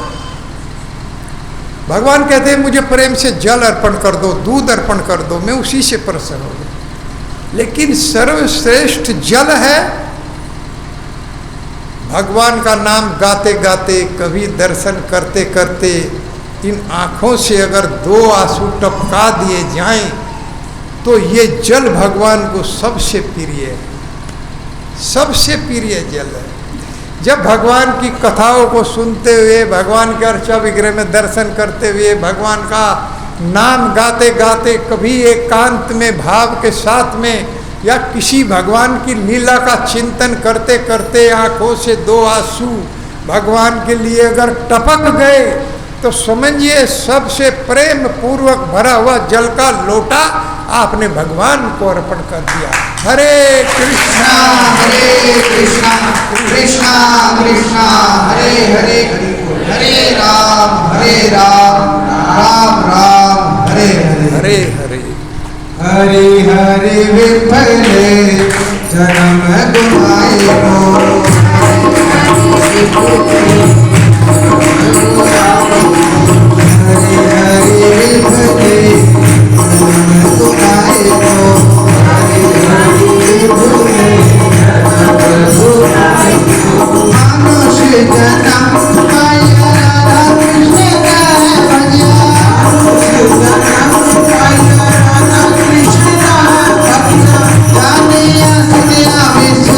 भगवान कहते हैं मुझे प्रेम से जल अर्पण कर दो, दूध अर्पण कर दो, मैं उसी से प्रसन्न हो गया। लेकिन सर्वश्रेष्ठ जल है भगवान का नाम गाते गाते, कभी दर्शन करते करते इन आँखों से अगर 2 आंसू टपका दिए जाएं, तो ये जल भगवान को सबसे प्रिय है, सबसे प्रिय जल है। जब भगवान की कथाओं को सुनते हुए, भगवान के अर्चा विग्रह में दर्शन करते हुए, भगवान का नाम गाते गाते, कभी एकांत में भाव के साथ में, या किसी भगवान की लीला का चिंतन करते करते आंखों से दो आंसू भगवान के लिए अगर टपक गए तो समझिए सबसे प्रेम पूर्वक भरा हुआ जल का लोटा आपने भगवान को अर्पण कर दिया। हरे कृष्णा कृष्णा कृष्णा कृष्णा हरे हरे, हरे राम राम राम हरे हरे, हरे हरे। हरि हरि विठले जन्म गुमाई हो, हरि हरि विठले जन्म गुमाई हो, हरि हरि विठले जन्म गुमाई हो। मनुष्य जन्म पाया राधा कृष्ण का भजिया, मनुष्य जन्म पाया राधा कृष्ण का भजिया, जानिया सुनिया विश्व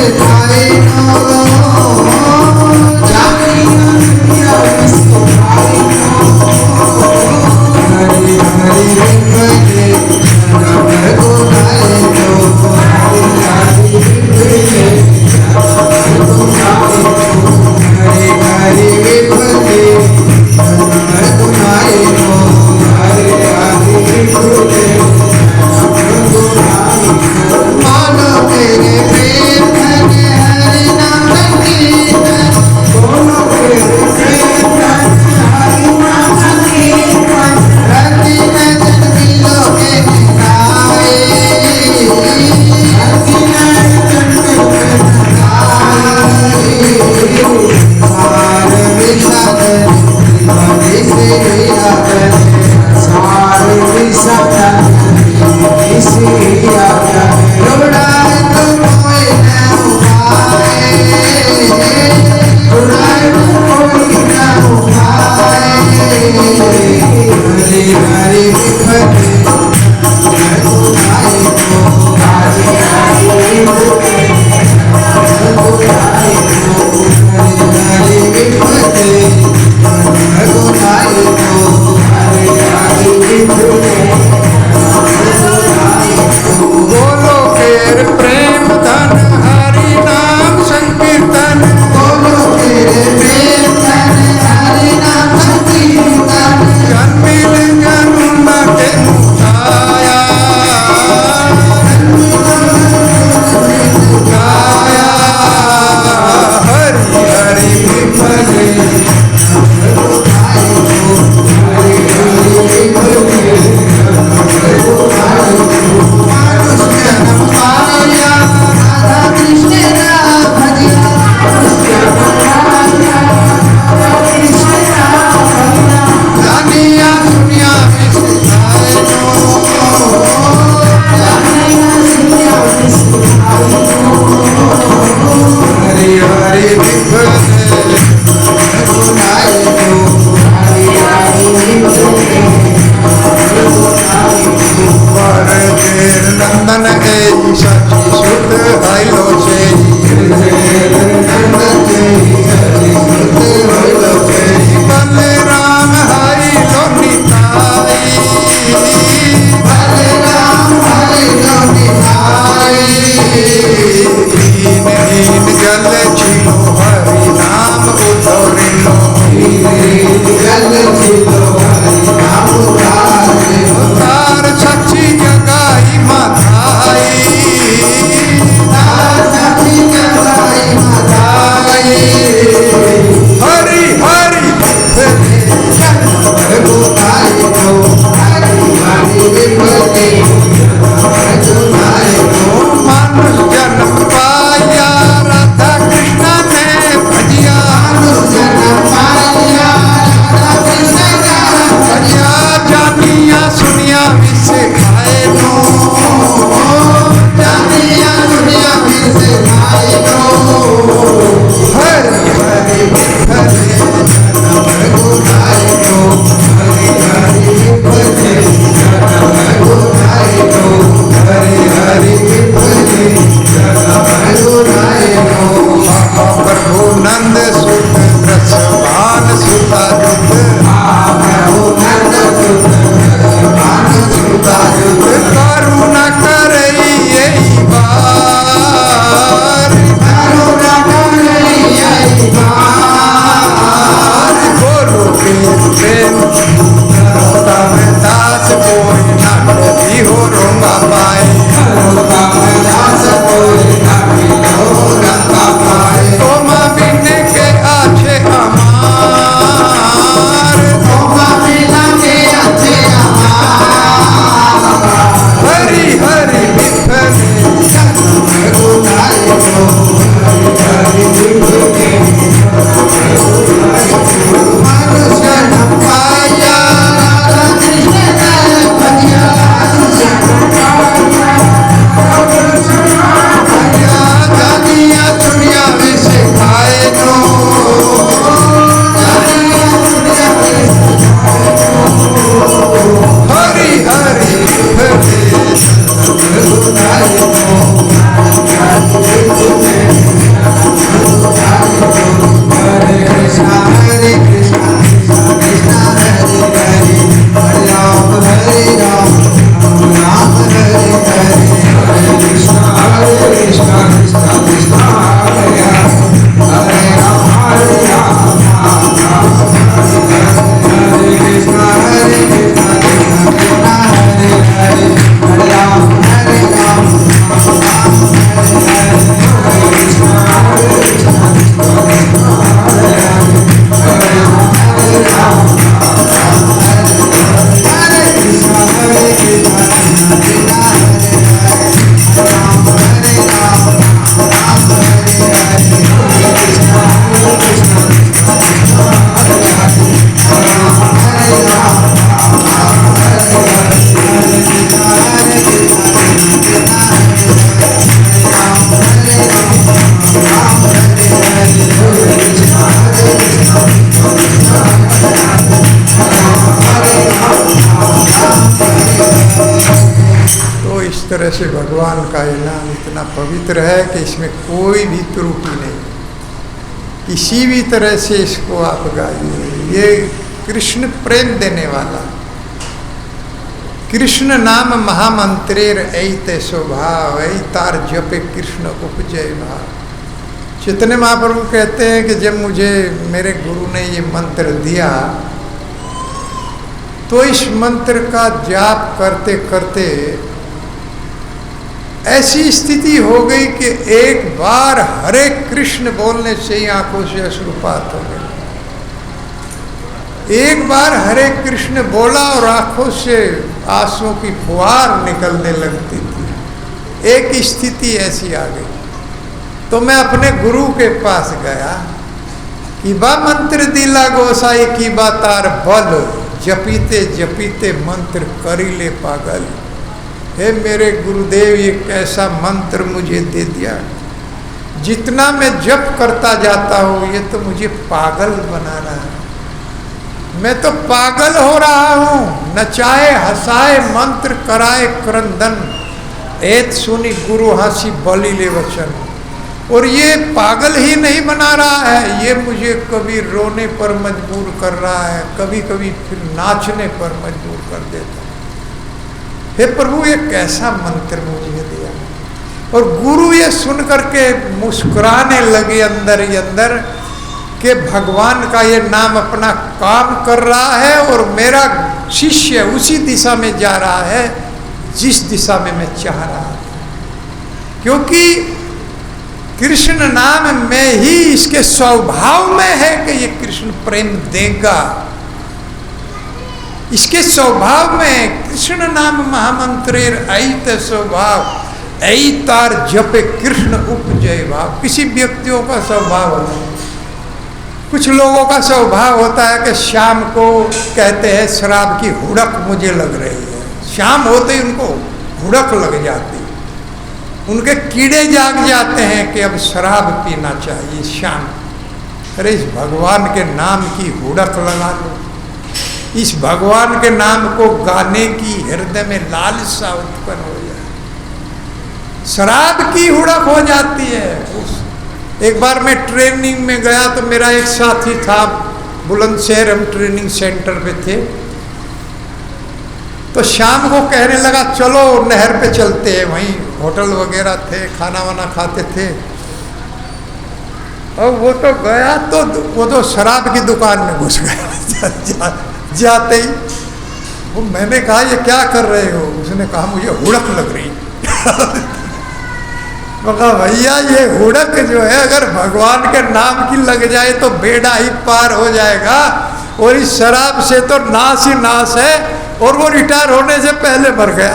पवित्र है कि इसमें कोई भी त्रुटि नहीं, किसी भी तरह से इसको आप गाइए। ये कृष्ण प्रेम देने वाला, कृष्ण नाम महामंत्रेर ऐते स्वभाव ऐ तार जपे कृष्ण उपजय भाव। चैतन्य महाप्रभु कहते हैं कि जब मुझे मेरे गुरु ने ये मंत्र दिया तो इस मंत्र का जाप करते करते ऐसी स्थिति हो गई कि एक बार हरे कृष्ण बोलने से ही आंखों से अश्रुपात हो गए। एक बार हरे कृष्ण बोला और आंखों से आंसुओं की फुहार निकलने लगती थी। एक स्थिति ऐसी आ गई तो मैं अपने गुरु के पास गया कि बा मंत्र दिला गोसाई की बा तार बल, जपीते जपीते मंत्र करी ले पागल। हे मेरे गुरुदेव, ये कैसा मंत्र मुझे दे दिया, जितना मैं जप करता जाता हूँ ये तो मुझे पागल बना रहा है। मैं तो पागल हो रहा हूँ। नचाए हंसाए मंत्र कराए क्रंदन, एत सुनी गुरु हासी बलि ले वचन। और ये पागल ही नहीं बना रहा है, ये मुझे कभी रोने पर मजबूर कर रहा है, कभी कभी फिर नाचने पर मजबूर कर देता है। हे प्रभु, ये कैसा मंत्र मुझे दिया। और गुरु ये सुन करके मुस्कुराने लगे अंदर ही अंदर कि भगवान का ये नाम अपना काम कर रहा है और मेरा शिष्य उसी दिशा में जा रहा है जिस दिशा में मैं चाह रहा था। क्योंकि कृष्ण नाम में ही इसके स्वभाव में है कि ये कृष्ण प्रेम देगा। इसके स्वभाव में कृष्ण नाम महामंत्रेर ऐत स्वभाव ऐ तार जपे कृष्ण उपजय भाव। किसी व्यक्तियों का स्वभाव होता है, कुछ लोगों का स्वभाव होता है कि शाम को कहते हैं शराब की हुड़क मुझे लग रही है। शाम होते ही उनको हुड़क लग जाती, उनके कीड़े जाग जाते हैं कि अब शराब पीना चाहिए शाम। अरे इस भगवान के नाम की हुड़क लगा लो, इस भगवान के नाम को गाने की हृदय में लालसा उत्पन्न हो जाए। शराब की हुड़क हो जाती है। एक बार मैं ट्रेनिंग में गया तो मेरा एक साथी था, बुलंदशहर हम ट्रेनिंग सेंटर पे थे, तो शाम को कहने लगा चलो नहर पे चलते हैं, वहीं होटल वगैरह थे, खाना वाना खाते थे। और वो तो गया तो वो तो शराब की दुकान में घुस गया जाते ही। वो मैंने कहा ये क्या कर रहे हो? उसने कहा मुझे हुड़क लग रही। मैं कहा भैया ये हुड़क जो है अगर भगवान के नाम की लग जाए तो बेड़ा ही पार हो जाएगा, और इस शराब से तो नाश ही नाश है। और वो रिटायर होने से पहले मर गया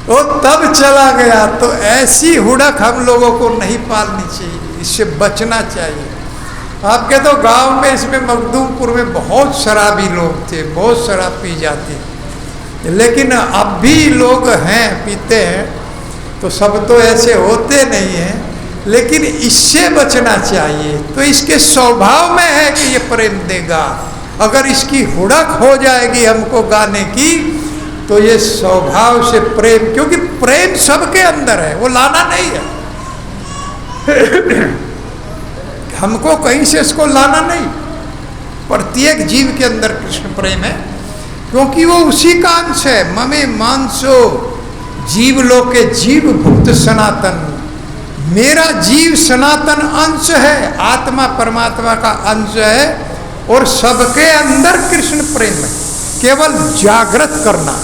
वो तब चला गया। तो ऐसी हुड़क हम लोगों को नहीं पालनी चाहिए, इससे बचना चाहिए। आपके तो गांव में इसमें मखदूमपुर में बहुत शराबी लोग थे, बहुत शराब पी जाती, लेकिन अब भी लोग हैं पीते हैं, तो सब तो ऐसे होते नहीं हैं, लेकिन इससे बचना चाहिए। तो इसके स्वभाव में है कि ये प्रेम देगा। अगर इसकी हुड़क हो जाएगी हमको गाने की तो ये स्वभाव से प्रेम, क्योंकि प्रेम सबके अंदर है, वो लाना नहीं है हमको कहीं से इसको लाना नहीं। प्रत्येक जीव के अंदर कृष्ण प्रेम है, क्योंकि वो उसी का अंश है। ममे मानसो जीव लोके जीव भूत सनातन, मेरा जीव सनातन अंश है, आत्मा परमात्मा का अंश है, और सबके अंदर कृष्ण प्रेम है। केवल जागृत करना,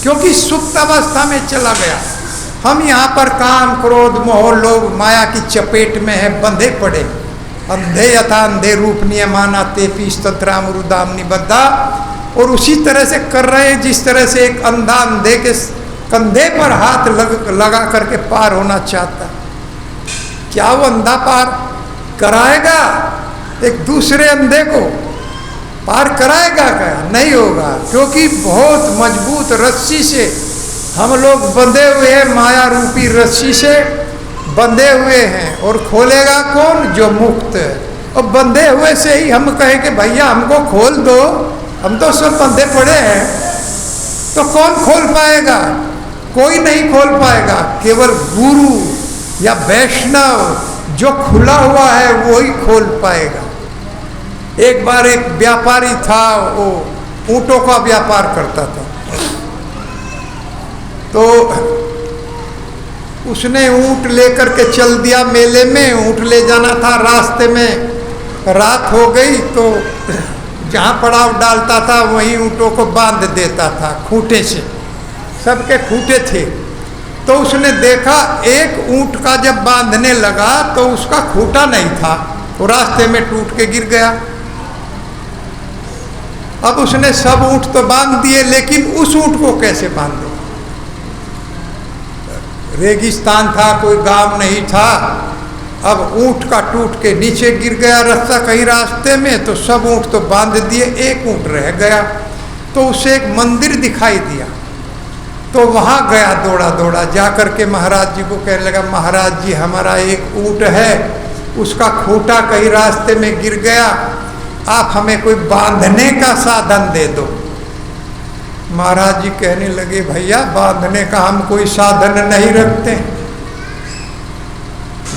क्योंकि सुप्त अवस्था में चला गया। हम यहाँ पर काम क्रोध मोह लोभ माया की चपेट में है, बंधे पड़े। अंधे यथा अंधे रूप नियमाना तेपी स्तंत्राम रुदाम निबद्धा, और उसी तरह से कर रहे हैं जिस तरह से एक अंधा अंधे के कंधे पर हाथ लगा करके पार होना चाहता। क्या वो अंधा पार कराएगा? एक दूसरे अंधे को पार कराएगा क्या? नहीं होगा, क्योंकि बहुत मजबूत रस्सी से हम लोग बंधे हुए हैं, माया रूपी रस्सी से बंधे हुए हैं। और खोलेगा कौन? जो मुक्त है। और बंधे हुए से ही हम कहें कि भैया हमको खोल दो, हम तो सब बंधे पड़े हैं, तो कौन खोल पाएगा? कोई नहीं खोल पाएगा, केवल गुरु या वैष्णव जो खुला हुआ है वो ही खोल पाएगा। एक बार एक व्यापारी था, वो ऊँटों का व्यापार करता था, तो उसने ऊँट लेकर के चल दिया मेले में। ऊँट ले जाना था, रास्ते में रात हो गई तो जहाँ पड़ाव डालता था वहीं ऊँटों को बांध देता था खूंटे से, सबके खूंटे थे। तो उसने देखा एक ऊँट का जब बांधने लगा तो उसका खूंटा नहीं था, वो रास्ते में टूट के गिर गया। अब उसने सब ऊँट तो बांध दिए, लेकिन उस ऊँट को कैसे बांधे? रेगिस्तान था, कोई गांव नहीं था। अब ऊँट का टूट के नीचे गिर गया रास्ता कहीं रास्ते में, तो सब ऊँट तो बांध दिए, एक ऊँट रह गया। तो उसे एक मंदिर दिखाई दिया, तो वहाँ गया दौड़ा दौड़ा, जा कर के महाराज जी को कहने लगा, महाराज जी हमारा एक ऊँट है, उसका खूंटा कहीं रास्ते में गिर गया, आप हमें कोई बांधने का साधन दे दो। महाराज जी कहने लगे, भैया बांधने का हम कोई साधन नहीं रखते।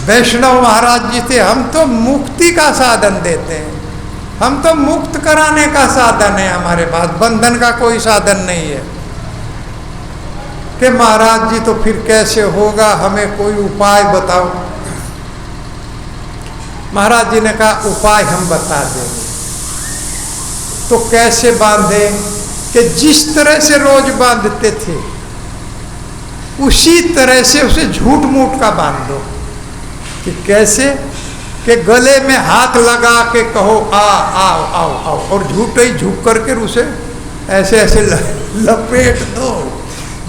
वैष्णव महाराज जी थे, हम तो मुक्ति का साधन देते हैं, हम तो मुक्त कराने का साधन है हमारे पास, बंधन का कोई साधन नहीं है। कि महाराज जी तो फिर कैसे होगा, हमें कोई उपाय बताओ। महाराज जी ने कहा उपाय हम बता देंगे। तो कैसे बांधे? कि जिस तरह से रोज बांधते थे उसी तरह से उसे झूठ मूठ का बांध दो। कि कैसे? कि गले में हाथ लगा के कहो आओ आओ आओ, और झूठ ही झुक करके उसे ऐसे ऐसे लपेट दो,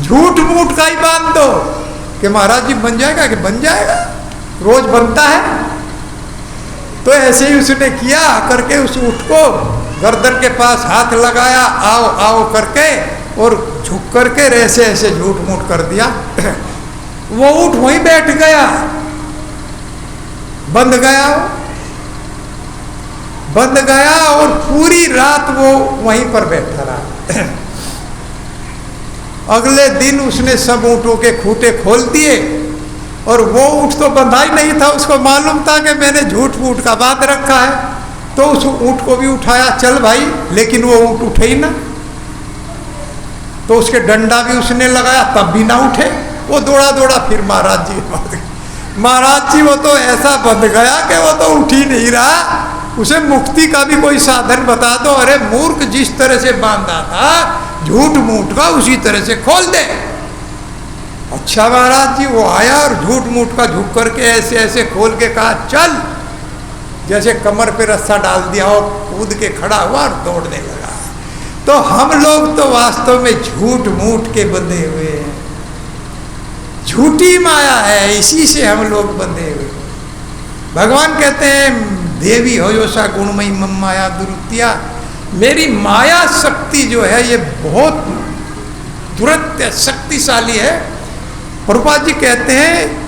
झूठ मूठ का ही बांध दो। कि महाराज जी बन जाएगा? कि बन जाएगा, रोज बनता है। तो ऐसे ही उसने किया, करके उस ऊँट को गर्दन के पास हाथ लगाया, आओ आओ करके, और झुक करके ऐसे ऐसे झूठ मूठ कर दिया। वो ऊँट वहीं बैठ गया, बंद गया, बंद गया, और पूरी रात वो वहीं पर बैठा रहा। अगले दिन उसने सब ऊँटों के खूंटे खोल दिए, और वो ऊँट तो बंधा ही नहीं था, उसको मालूम था कि मैंने झूठ मूठ का बांध रखा है। तो उस ऊँट को भी उठाया, चल भाई, लेकिन वो ऊँट उठे ही ना। तो उसके डंडा भी उसने लगाया, तब भी ना उठे। वो दौड़ा दौड़ा फिर महाराज जी, महाराज जी वो तो ऐसा बंध गया कि वो तो उठ ही नहीं रहा, उसे मुक्ति का भी कोई साधन बता दो। अरे मूर्ख, जिस तरह से बांधा था झूठ मूठ का उसी तरह से खोल दे। अच्छा महाराज जी, वो आया और झूठ मूठ का झुक करके ऐसे ऐसे खोल के कहा चल, जैसे कमर पे रस्सा डाल दिया और कूद के खड़ा हुआ और दौड़ने लगा। तो हम लोग तो वास्तव में झूठ मूठ के बंधे हुए हैं, झूठी माया है, इसी से हम लोग बंधे हुए। भगवान कहते हैं देवी हो जो सा गुणमयी मम माया दुरुत्या, मेरी माया शक्ति जो है ये बहुत दुरत्य शक्तिशाली है। प्रभुपाद जी कहते हैं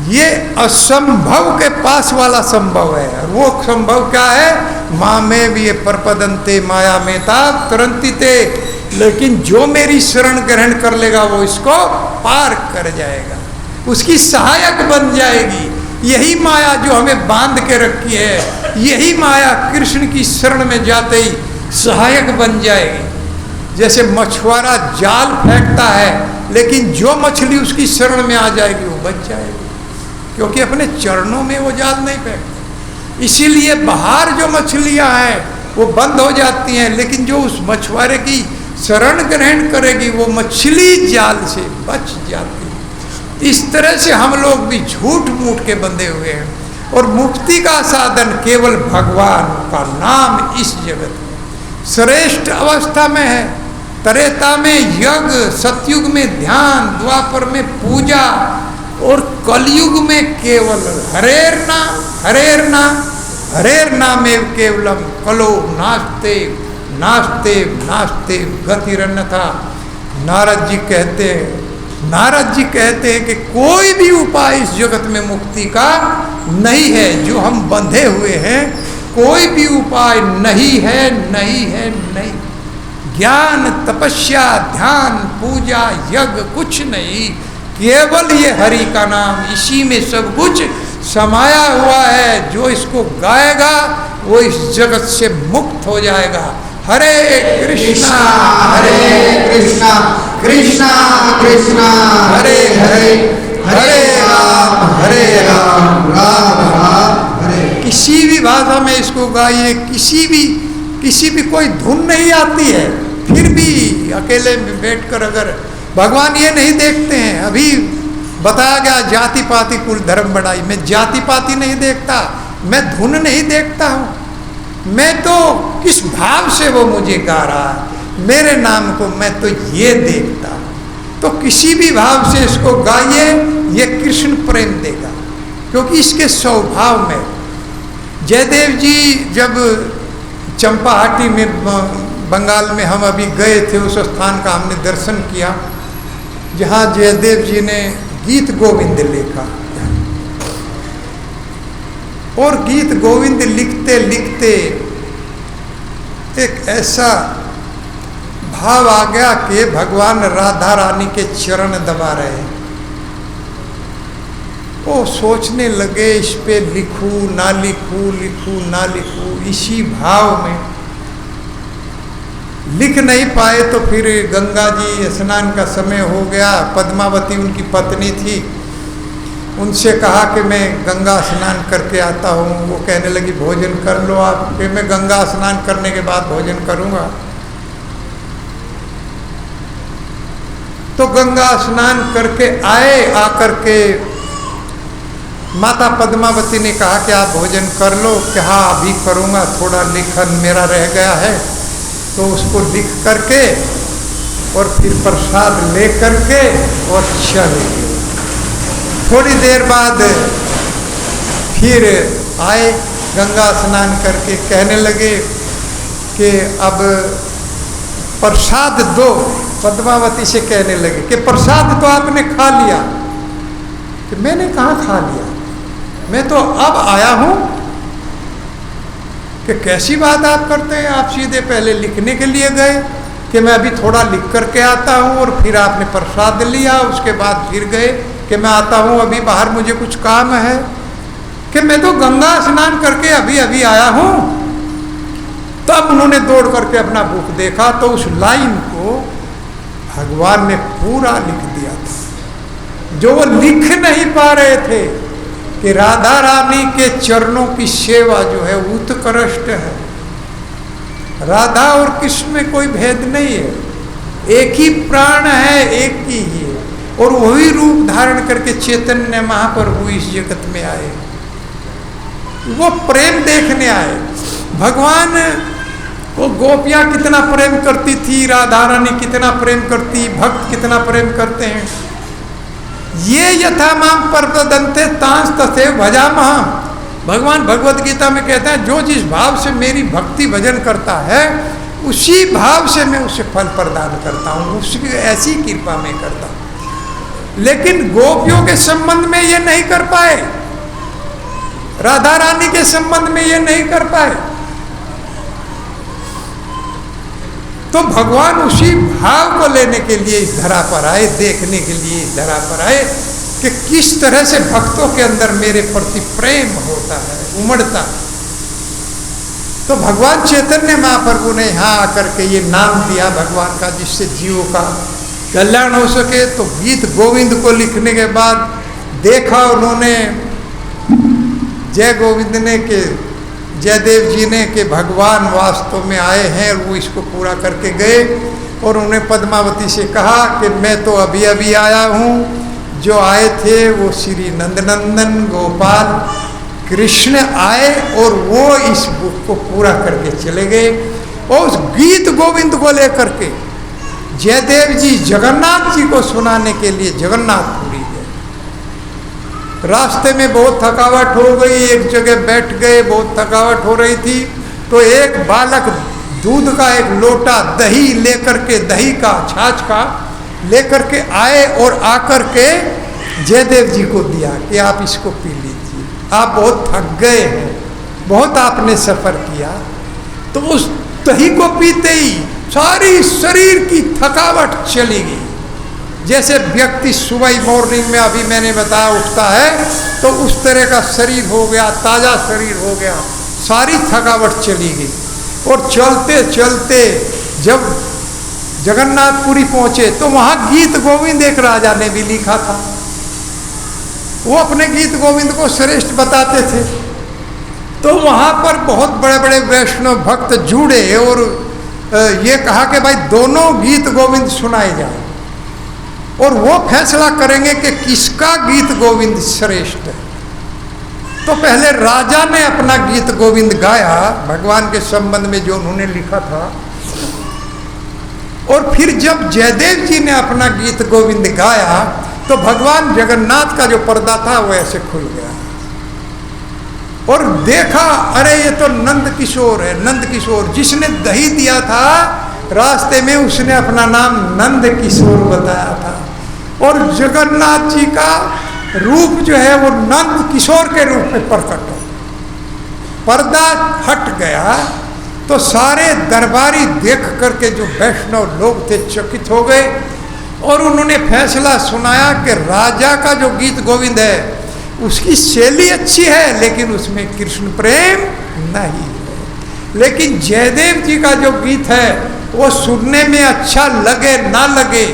ये असंभव के पास वाला संभव है। और वो संभव क्या है? माँ में भी ये परपदंते माया में था तरंती थे, लेकिन जो मेरी शरण ग्रहण कर लेगा वो इसको पार कर जाएगा, उसकी सहायक बन जाएगी। यही माया जो हमें बांध के रखी है, यही माया कृष्ण की शरण में जाते ही सहायक बन जाएगी। जैसे मछुआरा जाल फेंकता है, लेकिन जो मछली उसकी शरण में आ जाएगी वो बच जाएगी, क्योंकि अपने चरणों में वो जाल नहीं फेंकता। इसीलिए बाहर जो मछलियां हैं वो बंद हो जाती हैं, लेकिन जो उस मछुआरे की शरण ग्रहण करेगी वो मछली जाल से बच जाती है। इस तरह से हम लोग भी झूठ मूठ के बंधे हुए हैं, और मुक्ति का साधन केवल भगवान का नाम इस जगत में श्रेष्ठ अवस्था में है। त्रेता में यज्ञ, सतयुग में ध्यान, द्वापर में पूजा, और कलयुग में केवल हरेर नाम, हरेर नाम, हरेर नामेव केवलम कलो नास्ते नास्ते नास्ते गतिरन्यथा। नारद जी कहते हैं कि कोई भी उपाय इस जगत में मुक्ति का नहीं है। जो हम बंधे हुए हैं, कोई भी उपाय नहीं है, नहीं है, नहीं। ज्ञान तपस्या ध्यान पूजा यज्ञ कुछ नहीं, केवल ये हरि का नाम, इसी में सब कुछ समाया हुआ है। जो इसको गाएगा वो इस जगत से मुक्त हो जाएगा। हरे कृष्णा हरे कृष्णा कृष्णा कृष्णा हरे हरे, हरे राम राम राम हरे। किसी भी भाषा में इसको गाइए, किसी भी कोई धुन नहीं आती है, फिर भी अकेले में बैठकर अगर भगवान ये नहीं देखते हैं। अभी बताया गया जाति पाति कुल धर्म बढ़ाई, मैं जाति पाति नहीं देखता, मैं धुन नहीं देखता हूँ, मैं तो किस भाव से वो मुझे गा रहा है, मेरे नाम को मैं तो ये देखता हूँ। तो किसी भी भाव से इसको गाइए, ये कृष्ण प्रेम देगा, क्योंकि इसके स्वभाव में। जयदेव जी जब चंपाहाटी में बंगाल में हम अभी गए थे, उस स्थान का हमने दर्शन किया जहाँ जयदेव जी ने गीत गोविंद लिखा। और गीत गोविंद लिखते लिखते एक ऐसा भाव आ गया कि भगवान राधा रानी के चरण दबा रहे। वो सोचने लगे इस पे लिखूं ना लिखूं, लिखूं ना लिखूं। इसी भाव में लिख नहीं पाए तो फिर गंगा जी स्नान का समय हो गया। पद्मावती उनकी पत्नी थी, उनसे कहा कि मैं गंगा स्नान करके आता हूँ। वो कहने लगी भोजन कर लो आप, कि मैं गंगा स्नान करने के बाद भोजन करूँगा। तो गंगा स्नान करके आए, आकर के माता पद्मावती ने कहा कि आप भोजन कर लो। कि हाँ अभी करूँगा, थोड़ा लिखन मेरा रह गया है। तो उसको लिख करके और फिर प्रसाद ले करके और चले गए। थोड़ी देर बाद फिर आए गंगा स्नान करके, कहने लगे कि अब प्रसाद दो। पद्मावती से कहने लगे कि प्रसाद तो आपने खा लिया। कि मैंने कहाँ खा लिया, मैं तो अब आया हूँ। कि कैसी बात आप करते हैं, आप सीधे पहले लिखने के लिए गए कि मैं अभी थोड़ा लिख करके आता हूँ, और फिर आपने प्रसाद लिया, उसके बाद फिर गए कि मैं आता हूँ अभी बाहर, मुझे कुछ काम है। कि मैं तो गंगा स्नान करके अभी अभी आया हूँ। तब उन्होंने दौड़ करके अपना बुक देखा तो उस लाइन को भगवान ने पूरा लिख दिया था, जो वो लिख नहीं पा रहे थे। कि राधा रानी के चरणों की सेवा जो है उत्कृष्ट है। राधा और कृष्ण में कोई भेद नहीं है, एक ही प्राण है, एक ही है। और वही रूप धारण करके चैतन्य महाप्रभु इस जगत में आए, वो प्रेम देखने आए। भगवान को गोपियाँ कितना प्रेम करती थी, राधा रानी कितना प्रेम करती, भक्त कितना प्रेम करते हैं। ये यथा माम प्रपदन्ते तांस तथैव भजामहम्। भगवान भगवत गीता में कहते हैं जो जिस भाव से मेरी भक्ति भजन करता है उसी भाव से मैं उसे फल प्रदान करता हूँ, उसकी ऐसी कृपा मैं करता हूँ। लेकिन गोपियों के संबंध में ये नहीं कर पाए, राधा रानी के संबंध में ये नहीं कर पाए। तो भगवान उसी भाव को लेने के लिए इस धरा पर आए, देखने के लिए इस धरा पर आए कि किस तरह से भक्तों के अंदर मेरे प्रति प्रेम होता है, उमड़ता। तो भगवान चैतन्य महाप्रभु ने यहाँ आकर के ये नाम दिया भगवान का, जिससे जीवों का कल्याण हो सके। तो गीत गोविंद को लिखने के बाद देखा उन्होंने, जय गोविंद ने के जयदेव जी ने, कि भगवान वास्तव में आए हैं, वो इसको पूरा करके गए। और उन्हें पद्मावती से कहा कि मैं तो अभी अभी आया हूँ, जो आए थे वो श्री नंदनंदन गोपाल कृष्ण आए और वो इस बुक को पूरा करके चले गए। और उस गीत गोविंद को लेकर के जयदेव जी जगन्नाथ जी को सुनाने के लिए जगन्नाथपुरी गए। रास्ते में बहुत थकावट हो गई, एक जगह बैठ गए, बहुत थकावट हो रही थी। तो एक बालक दूध का एक लोटा दही लेकर के, दही का छाछ का लेकर के आए और आकर के जयदेव जी को दिया कि आप इसको पी लीजिए, आप बहुत थक गए हैं, बहुत आपने सफ़र किया। तो उस दही को पीते ही सारी शरीर की थकावट चली गई। जैसे व्यक्ति सुबह मॉर्निंग में अभी मैंने बताया उठता है तो उस तरह का शरीर हो गया, ताज़ा शरीर हो गया, सारी थकावट चली गई। और चलते चलते जब जगन्नाथपुरी पहुंचे तो वहां गीत गोविंद एक राजा ने भी लिखा था। वो अपने गीत गोविंद को श्रेष्ठ बताते थे। तो वहां पर बहुत बड़े बड़े वैष्णव भक्त जुड़े और ये कहा कि भाई दोनों गीत गोविंद सुनाए जाए और वो फैसला करेंगे कि किसका गीत गोविंद श्रेष्ठ है। तो पहले राजा ने अपना गीत गोविंद गाया भगवान के संबंध में जो उन्होंने लिखा था, और फिर जब जयदेव जी ने अपना गीत गोविंद गाया तो भगवान जगन्नाथ का जो पर्दा था वो ऐसे खुल गया और देखा, अरे ये तो नंद किशोर है। नंद किशोर जिसने दही दिया था रास्ते में, उसने अपना नाम नंद किशोर बताया था। और जगन्नाथ जी का रूप जो है वो नंद किशोर के रूप में प्रकट हो। पर्दा हट गया तो सारे दरबारी देख करके जो वैष्णव लोग थे चकित हो गए और उन्होंने फैसला सुनाया कि राजा का जो गीत गोविंद है उसकी शैली अच्छी है लेकिन उसमें कृष्ण प्रेम नहीं है। लेकिन जयदेव जी का जो गीत है वो सुनने में अच्छा लगे ना लगे,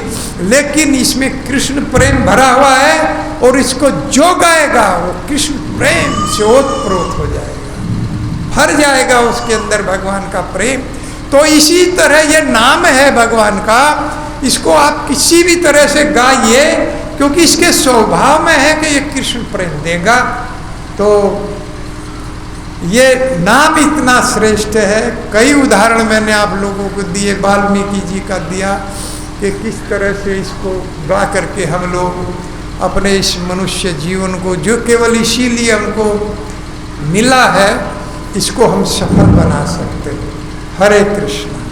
लेकिन इसमें कृष्ण प्रेम भरा हुआ है और इसको जो गाएगा वो कृष्ण प्रेम से ओतप्रोत हो जाएगा, भर जाएगा उसके अंदर भगवान का प्रेम। तो इसी तरह ये नाम है भगवान का, इसको आप किसी भी तरह से गाइए क्योंकि इसके स्वभाव में है कि ये कृष्ण प्रेम देगा। तो ये नाम इतना श्रेष्ठ है। कई उदाहरण मैंने आप लोगों को दिए, वाल्मीकि जी का दिया कि किस तरह से इसको गा करके हम लोग अपने इस मनुष्य जीवन को, जो केवल इसीलिए हमको मिला है, इसको हम सफल बना सकते हैं। हरे कृष्ण।